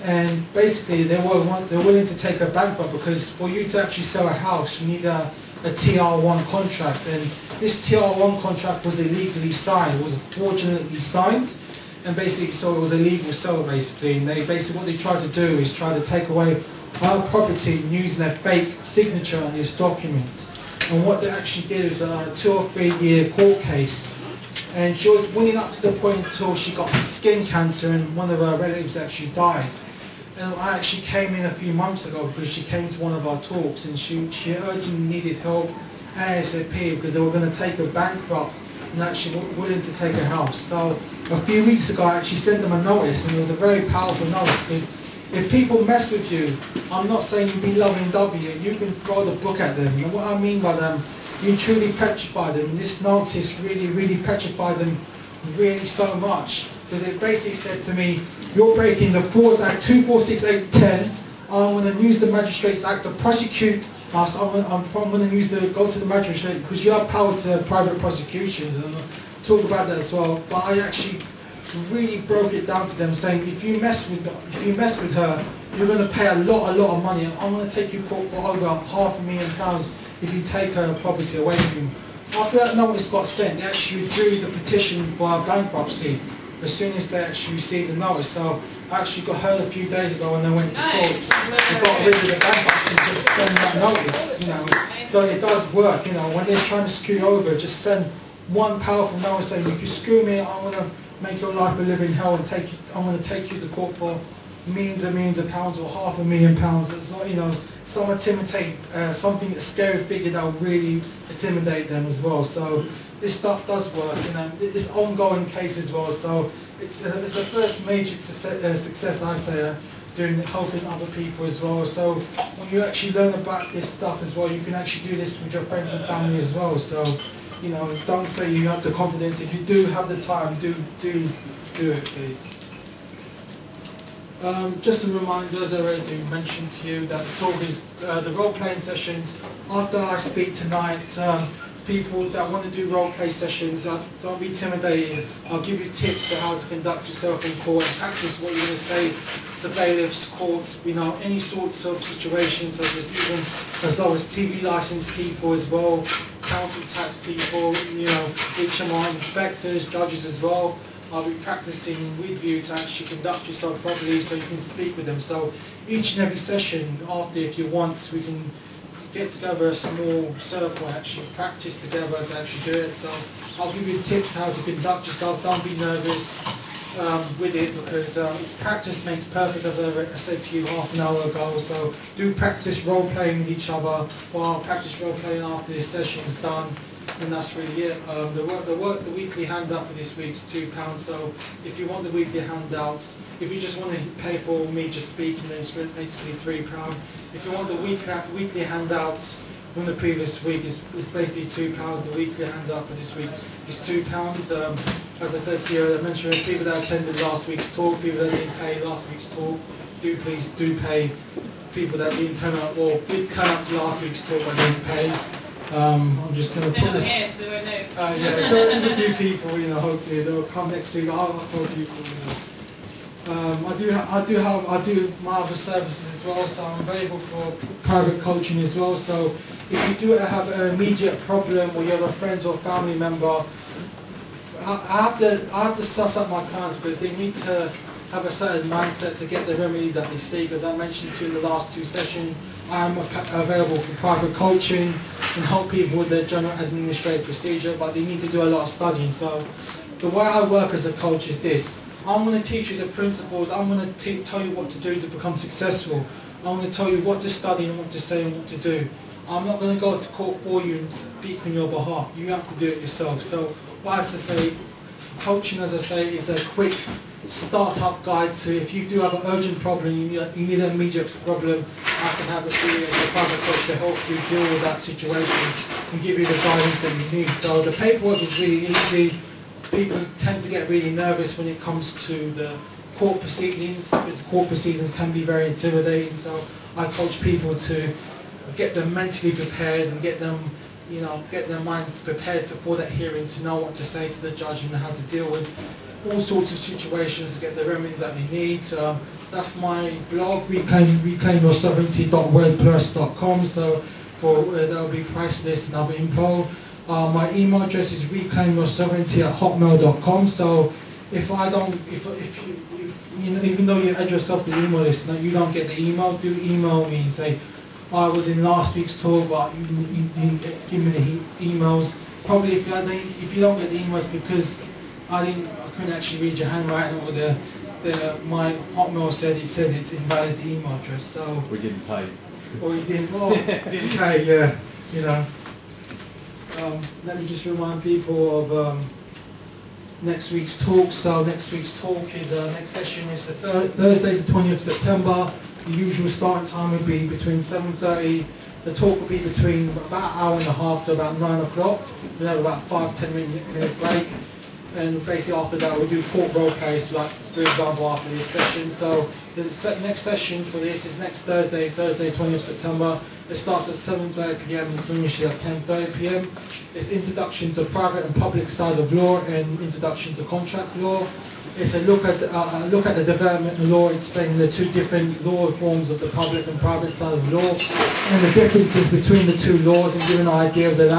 And basically they're willing to take a bankrupt, because for you to actually sell a house, you need a TR1 contract. And this TR1 contract was illegally signed, it was fraudulently signed. and basically so it was a legal sale basically, and they basically what they tried to do is try to take away her property using a fake signature on this document. And what they actually did was a 2 or 3 year court case, and she was winning up to the point until she got skin cancer and one of her relatives actually died. And I actually came in a few months ago because she came to one of our talks, and she urgently needed help ASAP because they were going to take her bankrupt and actually willing to take her house. So a few weeks ago I actually sent them a notice, and it was a very powerful notice because if people mess with you, I'm not saying you be loving W, you can throw the book at them. And what I mean by them, you truly petrify them. And this notice really petrified them really so much, because it basically said to me, you're breaking the Frauds Act 246810. I'm going to use the Magistrates Act to prosecute us. I'm going to go to the magistrate because you have power to private prosecutions, and I'll talk about that as well. But I actually really broke it down to them, saying if you mess with her, you're going to pay a lot of money. I'm going to take you to court for over £500,000 if you take her property away from you. After that notice got sent, they actually withdrew the petition for bankruptcy as soon as they actually received the notice. So I actually got heard a few days ago when they went to court. They got rid of the bankruptcy just sending that notice, you know. So it does work, you know. When they're trying to screw you over, just send one powerful notice saying, if you screw me, I'm going to make your life a living hell, and I'm going to take you to court for millions of pounds or £500,000. It's not, you know, something a scary figure that will really intimidate them as well. So this stuff does work, you know. It's ongoing case as well. So it's the first major success I say, doing helping other people as well. So when you actually learn about this stuff as well, you can actually do this with your friends and family as well. So, you know, don't say you have the confidence. If you do have the time, do it, please. Just a reminder, as I already mentioned to you, that the talk is the role-playing sessions. After I speak tonight, people that want to do role-play sessions, don't be intimidated. I'll give you tips on how to conduct yourself in court and practice what you're going to say to bailiffs, courts, you know, any sorts of situations, such as even as low as TV license people as well, council tax people, you know, HMI inspectors, judges as well. I'll be practicing with you to actually conduct yourself properly so you can speak with them. So each and every session after, if you want, we can get together a small circle and actually practice together to actually do it. So I'll give you tips how to conduct yourself. Don't be nervous with it, because practice makes perfect, as I said to you half an hour ago. So do practice role playing with each other. Well, I'll practice role playing after this session is done. And that's really it. The weekly handout for this week's £2. So if you want the weekly handouts, if you just want to pay for me just speaking, then it's basically £3. If you want the weekly handouts from the previous week, it's basically £2. The weekly handout for this week is £2. As I said to you, I mentioned people that attended last week's talk, people that didn't pay last week's talk, please do pay. People that didn't turn up or did turn up to last week's talk but didn't pay. I'm just going to put this.
Here, so there were no.
Yeah, there's a few people, you know. Hopefully they'll come next week. I'll tell people, you know. I do my other services as well, so I'm available for private coaching as well. So if you do have an immediate problem, or you have a friend or family member, I have to suss up my clients, because they need to have a certain mindset to get the remedy that they seek. As I mentioned to you in the last 2 sessions, I am available for private coaching and help people with their general administrative procedure, but they need to do a lot of studying. So the way I work as a coach is this. I'm going to teach you the principles. I'm going to tell you what to do to become successful. I'm going to tell you what to study and what to say and what to do. I'm not going to go to court for you and speak on your behalf. You have to do it yourself. So what I say, coaching, as I say, is a quick start-up guide to, if you do have an urgent problem, you need an immediate problem, I can have a private coach to help you deal with that situation and give you the guidance that you need. So the paperwork is really easy. People tend to get really nervous when it comes to the court proceedings, because court proceedings can be very intimidating. So I coach people to get them mentally prepared and get them, you know, get their minds prepared for that hearing, to know what to say to the judge and how to deal with all sorts of situations to get the remedy that they need. That's my blog, reclaimyoursovereignty.wordpress.com. So there'll be price lists and other info. My email address is reclaimyoursovereignty@hotmail.com. So if you know, even though you add yourself to the email list, you don't get the email, do email me and say, I was in last week's talk, but you didn't give me the emails. Probably if you don't get the emails because I couldn't actually read your handwriting, or my Hotmail said it's invalid email address. So
we didn't pay.
Or you didn't pay, yeah. You know. Let me just remind people of next week's talk. So next week's talk is next session is Thursday, the 20th of September. The usual starting time would be between 7:30. The talk will be between about an hour and a half to about 9 o'clock. We'll have about 5-10 minute break. And basically after that we'll do court role plays, like for example after this session. So the next session for this is next Thursday, 20th of September. It starts at 7:30 PM and finishes at 10:30 PM. It's introduction to private and public side of law and introduction to contract law. It's a look at the development of law, explaining the two different law forms of the public and private side of law, and the differences between the two laws, and give an idea of the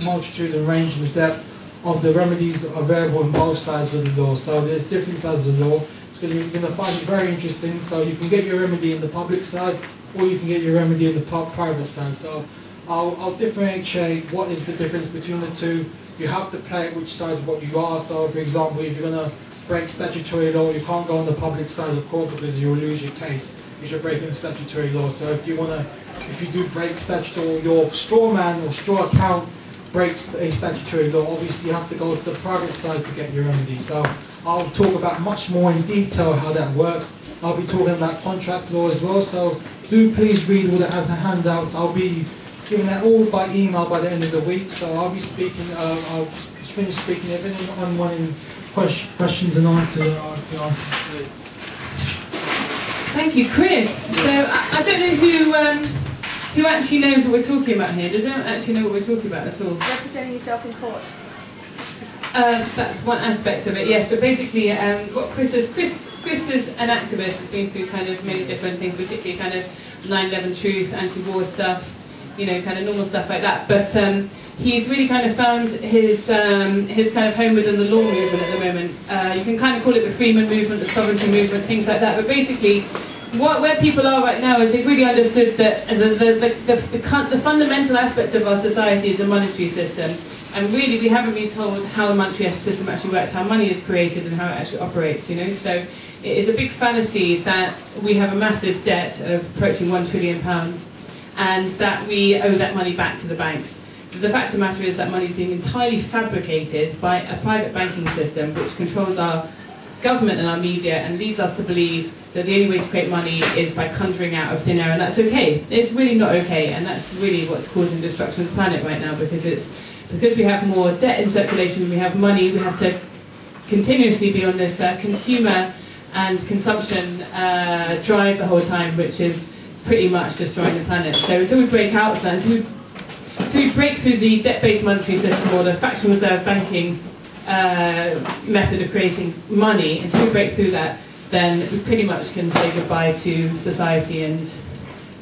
multitude and range and the depth of the remedies available on both sides of the law. So there's different sides of the law. You're going to find it very interesting. So you can get your remedy in the public side, or you can get your remedy in the private side. So I'll differentiate what is the difference between the two. You have to play which side what you are. So for example, if you're going to break statutory law, you can't go on the public side of court because you will lose your case because you're breaking statutory law. So if you do break statutory, your straw man or straw account breaks a statutory law, obviously you have to go to the private side to get your remedy. So I'll talk about much more in detail how that works. I'll be talking about contract law as well, so do please read all the handouts. I'll be giving that all by email by the end of the week, so I'll be speaking, I'll finish speaking. If anyone wanting questions and answers, I'll be answering.
Thank you, Chris. So I don't know who actually knows what we're talking about here. Does anyone actually know what we're talking about at all?
Representing yourself in court.
That's one aspect of it, yes. But basically, what Chris is an activist, has been through kind of many different things, particularly kind of 9/11 truth, anti-war stuff, you know, kind of normal stuff like that. But he's really kind of found his kind of home within the law movement at the moment. You can kind of call it the Freeman movement, the sovereignty movement, things like that. But basically, where people are right now is they've really understood that the fundamental aspect of our society is a monetary system, and really we haven't been told how the monetary system actually works, how money is created and how it actually operates, you know. So it is a big fallacy that we have a massive debt of approaching £1 trillion and that we owe that money back to the banks. The fact of the matter is that money is being entirely fabricated by a private banking system which controls our government and our media and leads us to believe that the only way to create money is by conjuring out of thin air, and that's okay. It's really not okay, and that's really what's causing destruction of the planet right now, because we have more debt in circulation, we have money, we have to continuously be on this consumer and consumption drive the whole time, which is pretty much destroying the planet. So until we break out of that, until we break through the debt-based monetary system or the fractional reserve banking method of creating money, until we break through that, then we pretty much can say goodbye to society and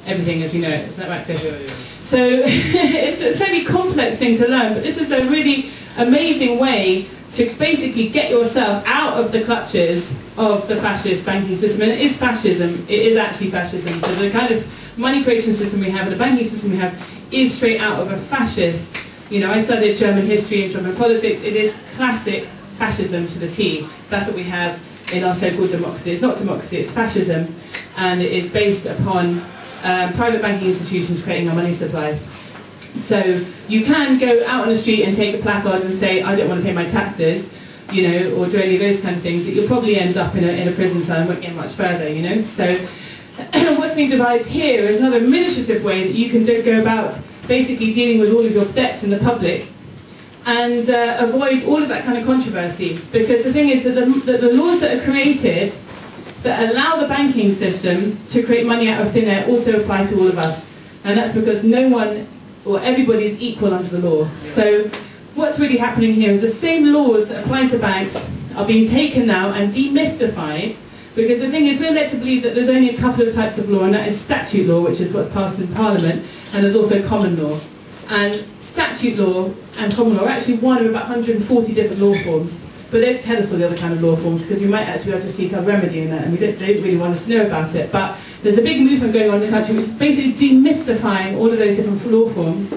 everything as we know it. Isn't that right, Chris?
Yeah.
So it's a fairly complex thing to learn, but this is a really amazing way to basically get yourself out of the clutches of the fascist banking system. And it is fascism, it is actually fascism. So the kind of money creation system we have and the banking system we have is straight out of a fascist. You know, I studied German history and German politics. It is classic fascism to the T. That's what we have in our so-called democracy. It's not democracy, it's fascism, and it is based upon private banking institutions creating our money supply. So you can go out on the street and take a placard and say, I don't want to pay my taxes, you know, or do any of those kind of things. You'll probably end up in a prison cell and won't get much further, you know. So what's being devised here is another administrative way that you can go about basically dealing with all of your debts in the public and avoid all of that kind of controversy. Because the thing is that the laws that are created that allow the banking system to create money out of thin air also apply to all of us. And that's because no one or everybody is equal under the law. So what's really happening here is the same laws that apply to banks are being taken now and demystified, because the thing is we're led to believe that there's only a couple of types of law, and that is statute law, which is what's passed in Parliament, and there's also common law. And statute law and common law are actually one of about 140 different law forms. but they don't tell us all the other kind of law forms because we might actually be able to seek a remedy in that, and they don't really want us to know about it. But there's a big movement going on in the country which is basically demystifying all of those different law forms.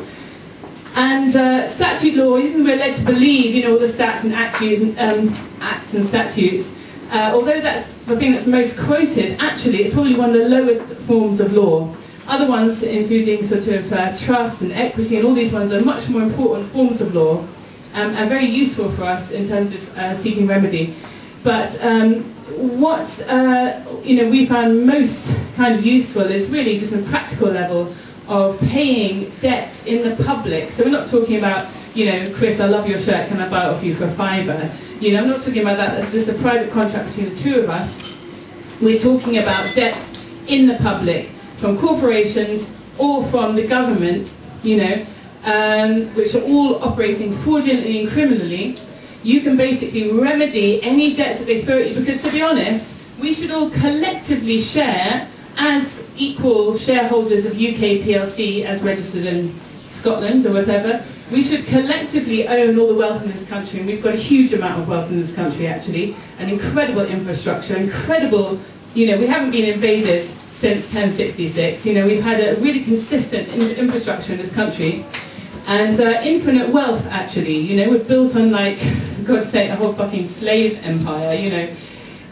And statute law, even we're led to believe, you know, all the stats and acts and statutes, although that's the thing that's most quoted, actually it's probably one of the lowest forms of law. Other ones, including sort of trust and equity and all these ones, are much more important forms of law and very useful for us in terms of seeking remedy. But what you know, we found most kind of useful is really just a practical level of paying debts in the public. So we're not talking about, you know, Chris, I love your shirt, can I buy it off you for a £5? You know, I'm not talking about that. That's just a private contract between the two of us. We're talking about debts in the public, from corporations or from the government, you know, which are all operating fraudulently and criminally. You can basically remedy any debts that they throw at you, because to be honest, we should all collectively share as equal shareholders of UK PLC as registered in Scotland or whatever. We should collectively own all the wealth in this country, and we've got a huge amount of wealth in this country actually, an incredible infrastructure, incredible, you know, we haven't been invaded since 1066, you know, we've had a really consistent infrastructure in this country, and infinite wealth actually, you know, we're built on, like, for God's sake, a whole fucking slave empire, you know.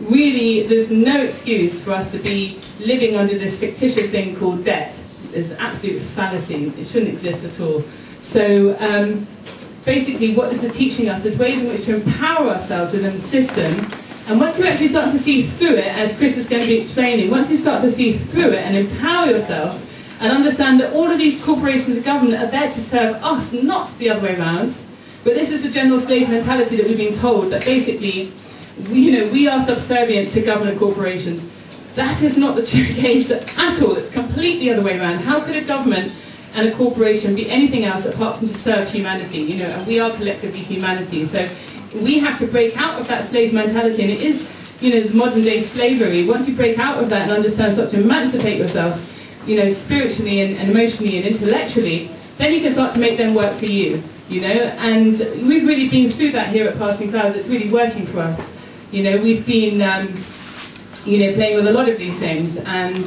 Really, there's no excuse for us to be living under this fictitious thing called debt. It's absolute fallacy, it shouldn't exist at all. So basically what this is teaching us is ways in which to empower ourselves within the system. And once you actually start to see through it, as Chris is going to be explaining, once you start to see through it and empower yourself and understand that all of these corporations and government are there to serve us, not the other way around. But this is the general slave mentality that we've been told, that basically, we are subservient to government corporations. That is not the case at all. It's completely the other way around. How could a government and a corporation be anything else apart from to serve humanity? You know, and we are collectively humanity. So we have to break out of that slave mentality, and it is, you know, modern day slavery. Once you break out of that and understand, start to emancipate yourself, you know, spiritually and emotionally and intellectually, then you can start to make them work for you, you know. And we've really been through that here at Passing Clouds. It's really working for us. You know, we've been, you know, playing with a lot of these things, and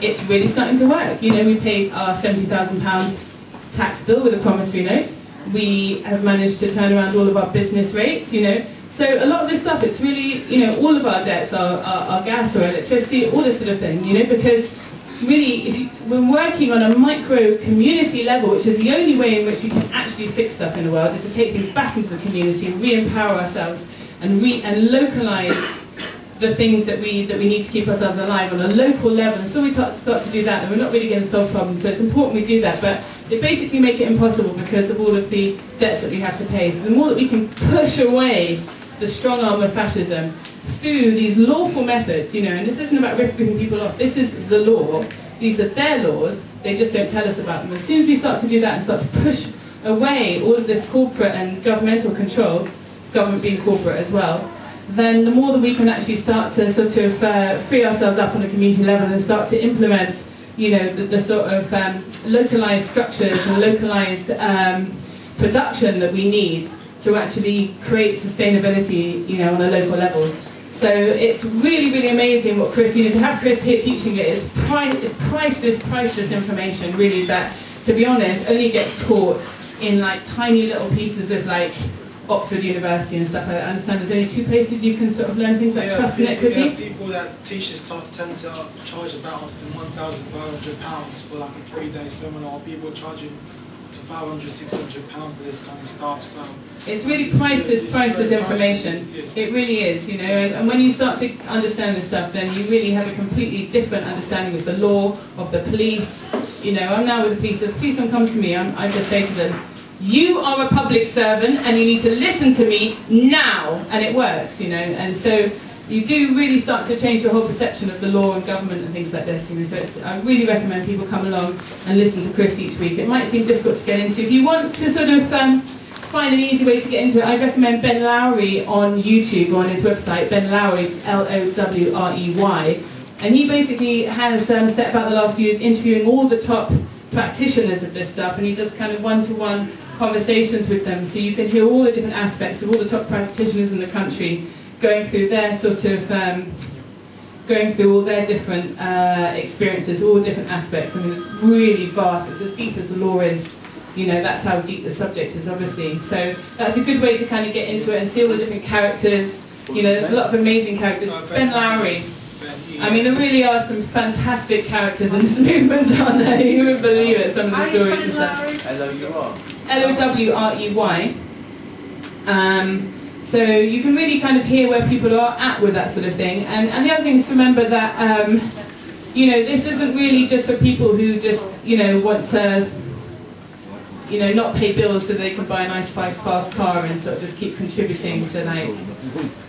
it's really starting to work. You know, we paid our £70,000 tax bill with a promissory note. We have managed to turn around all of our business rates, you know. So a lot of this stuff, it's really, you know, all of our debts, our gas or electricity, all this sort of thing, you know, because really, we're working on a micro community level, which is the only way in which we can actually fix stuff in the world, is to take things back into the community and re-empower ourselves and localise the things that we need to keep ourselves alive on a local level. And so we start to do that, and we're not really going to solve problems, so it's important we do that. But they basically make it impossible because of all of the debts that we have to pay. So the more that we can push away the strong arm of fascism through these lawful methods, you know, and this isn't about ripping people off, this is the law, these are their laws, they just don't tell us about them. As soon as we start to do that and start to push away all of this corporate and governmental control, government being corporate as well, then the more that we can actually start to sort of free ourselves up on a community level and start to implement, you know, the sort of localised structures and localised production that we need to actually create sustainability, you know, on a local level. So it's really, really amazing what Chris, you know, to have Chris here teaching it is priceless information, really, that, to be honest, only gets taught in like tiny little pieces of like Oxford University and stuff. I understand there's only 2 places you can sort of learn things like trust and equity.
Yeah, people that teach this stuff tend to charge about often £1,500 for like a 3-day seminar. People are charging to £500, £600 for this kind of stuff. So
it's really priceless information. It really is, you know. And when you start to understand this stuff, then you really have a completely different understanding of the law, of the police. You know, I'm now with the police. If the policeman comes to me, I just say to them, you are a public servant and you need to listen to me now, and it works, you know. And so you do really start to change your whole perception of the law and government and things like this, you know. So I really recommend people come along and listen to Chris each week. It might seem difficult to get into. If you want to sort of find an easy way to get into it, I recommend Ben Lowry on YouTube, on his website, Ben Lowry, Lowrey, and he basically has set about the last few years interviewing all the top practitioners of this stuff, and he does kind of one-to-one conversations with them, so you can hear all the different aspects of all the top practitioners in the country going through their sort of going through all their different experiences, all different aspects. I mean, it's really vast. It's as deep as the law is. You know, that's how deep the subject is, obviously. So that's a good way to kind of get into it and see all the different characters. You know, there's a lot of amazing characters. Ben Lowry. I mean, there really are some fantastic characters in this movement, aren't there? You wouldn't believe it, some of the stories and stuff. Lowrey. So you can really kind of hear where people are at with that sort of thing. And the other thing is to remember that, you know, this isn't really just for people who just, you know, want to, you know, not pay bills so they can buy a nice fast car and sort of just keep contributing to, like,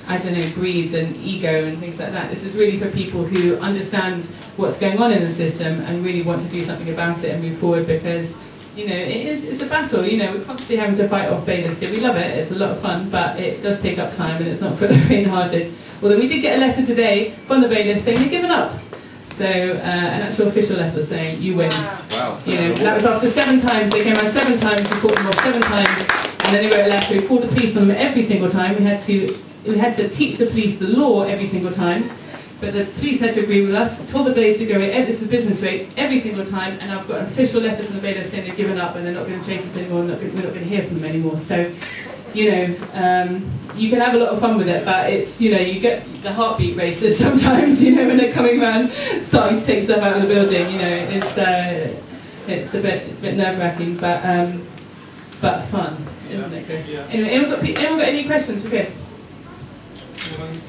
I don't know, greed and ego and things like that. This is really for people who understand what's going on in the system and really want to do something about it and move forward, because, you know, it's a battle. You know, we're constantly having to fight off bailiffs here. We love it, it's a lot of fun, but it does take up time and it's not for the faint-hearted. Although we did get a letter today from the bailiffs saying they've given up. So an actual official letter saying you win.
Wow.
You know, that was after 7 times. They came around 7 times, we fought them off 7 times, and then they wrote a letter. We called the police on them every single time. We had to teach the police the law every single time, but the police had to agree with us. Told the bailiffs to go, this is business rates every single time, and I've got an official letter from the bailiffs saying they've given up and they're not going to chase us anymore. We're not going to hear from them anymore. So, you know, you can have a lot of fun with it, but it's, you know, you get the heartbeat races sometimes, you know, when they're coming around, starting to take stuff out of the building. You know, it's a bit nerve-wracking, but fun, isn't it, Chris?
Yeah.
Anyway, anyone got any questions for Chris?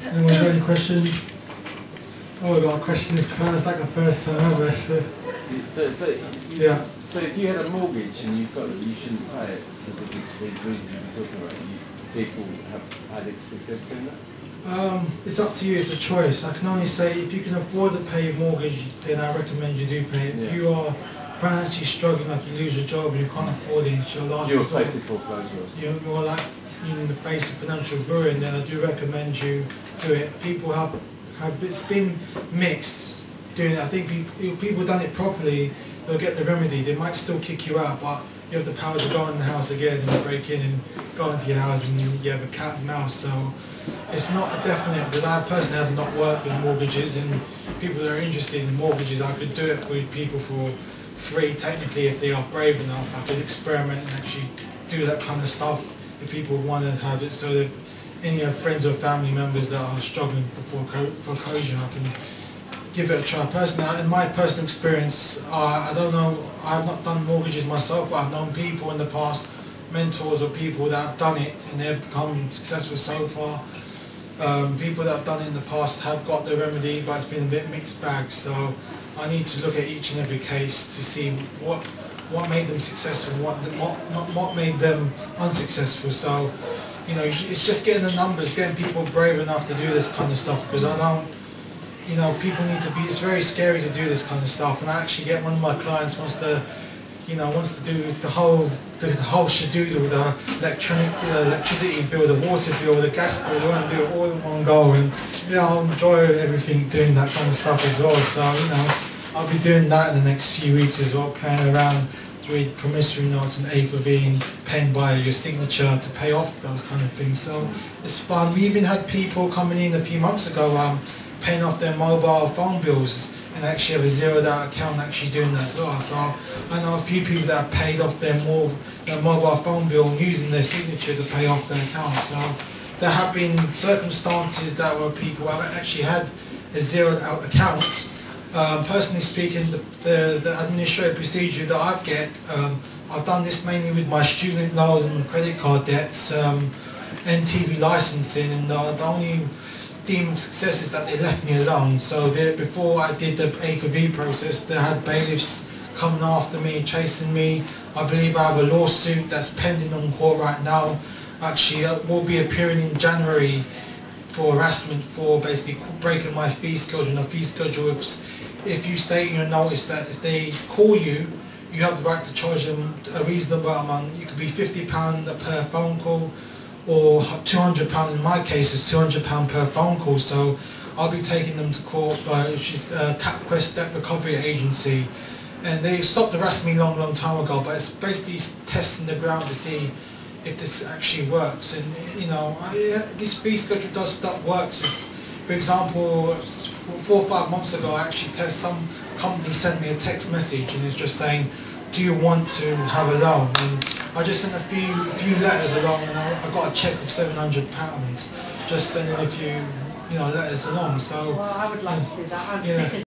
Anyone got any questions? Oh, I got a question. It's like the first time ever. So yeah.
So if you had a mortgage and you felt that you shouldn't pay it because of this reason you're talking about, people have had success doing that?
It's up to you. It's a choice. I can only say if you can afford to pay your mortgage, then I recommend you do pay it.
Yeah.
If you are financially struggling, like you lose your job and you can't afford it, it's your last
You're
resort.
facing foreclosure.
You're like in the face of financial ruin, then I do recommend you do it. People have it's been mixed doing it. I think people done it properly, they'll get the remedy. They might still kick you out, but you have the power to go in the house again and break in and go into your house, and you have a cat and mouse. So it's not a definite, because I personally have not worked with mortgages, and people that are interested in mortgages, I could do it with people for free technically if they are brave enough. I could experiment and actually do that kind of stuff if people want to have it. So if any friends or family members that are struggling for foreclosure, I can give it a try. Personally, in my personal experience, I don't know, I've not done mortgages myself, but I've known people in the past, mentors or people that have done it and they've become successful so far. People that have done it in the past have got the remedy, but it's been a bit mixed bag. So I need to look at each and every case to see what made them successful and what made them unsuccessful. So, you know, it's just getting the numbers, getting people brave enough to do this kind of stuff, because I don't, you know, people need to be, it's very scary to do this kind of stuff. And I actually get one of my clients wants to do the whole shadoodle, the electricity bill, the water bill, the gas bill. They want to do it all in one go, and you know, I'll enjoy everything doing that kind of stuff as well. So, you know, I'll be doing that in the next few weeks as well, playing around with promissory notes and A for B and paying by your signature to pay off those kind of things. So it's fun. We even had people coming in a few months ago paying off their mobile phone bills and actually have a zeroed out account actually doing that as well. So I know a few people that have paid off their mobile phone bill using their signature to pay off their account. So there have been circumstances that where people have actually had a zeroed out account. Personally speaking, the administrative procedure that I've done this mainly with my student loans and credit card debts, NTV licensing, and the only deemed success is that they left me alone. So before I did the A for V process, they had bailiffs coming after me, chasing me. I believe I have a lawsuit that's pending on court right now. Actually, will be appearing in January for harassment for basically breaking my fee schedule. And a fee schedule, if you state in your notice that if they call you, you have the right to charge them a reasonable amount. It could be £50 per phone call, or £200. In my case, it's £200 per phone call. So I'll be taking them to court, which is CapQuest Debt Recovery Agency, and they stopped harassing me long time ago. But it's basically testing the ground to see if this actually works. And this fee schedule works. For example, 4 or 5 months ago, I actually some company sent me a text message and it's just saying, do you want to have a loan? And I just sent a few letters along, and I got a cheque of £700 just sending a few letters along. So
well, I would like to do that. I'm sick of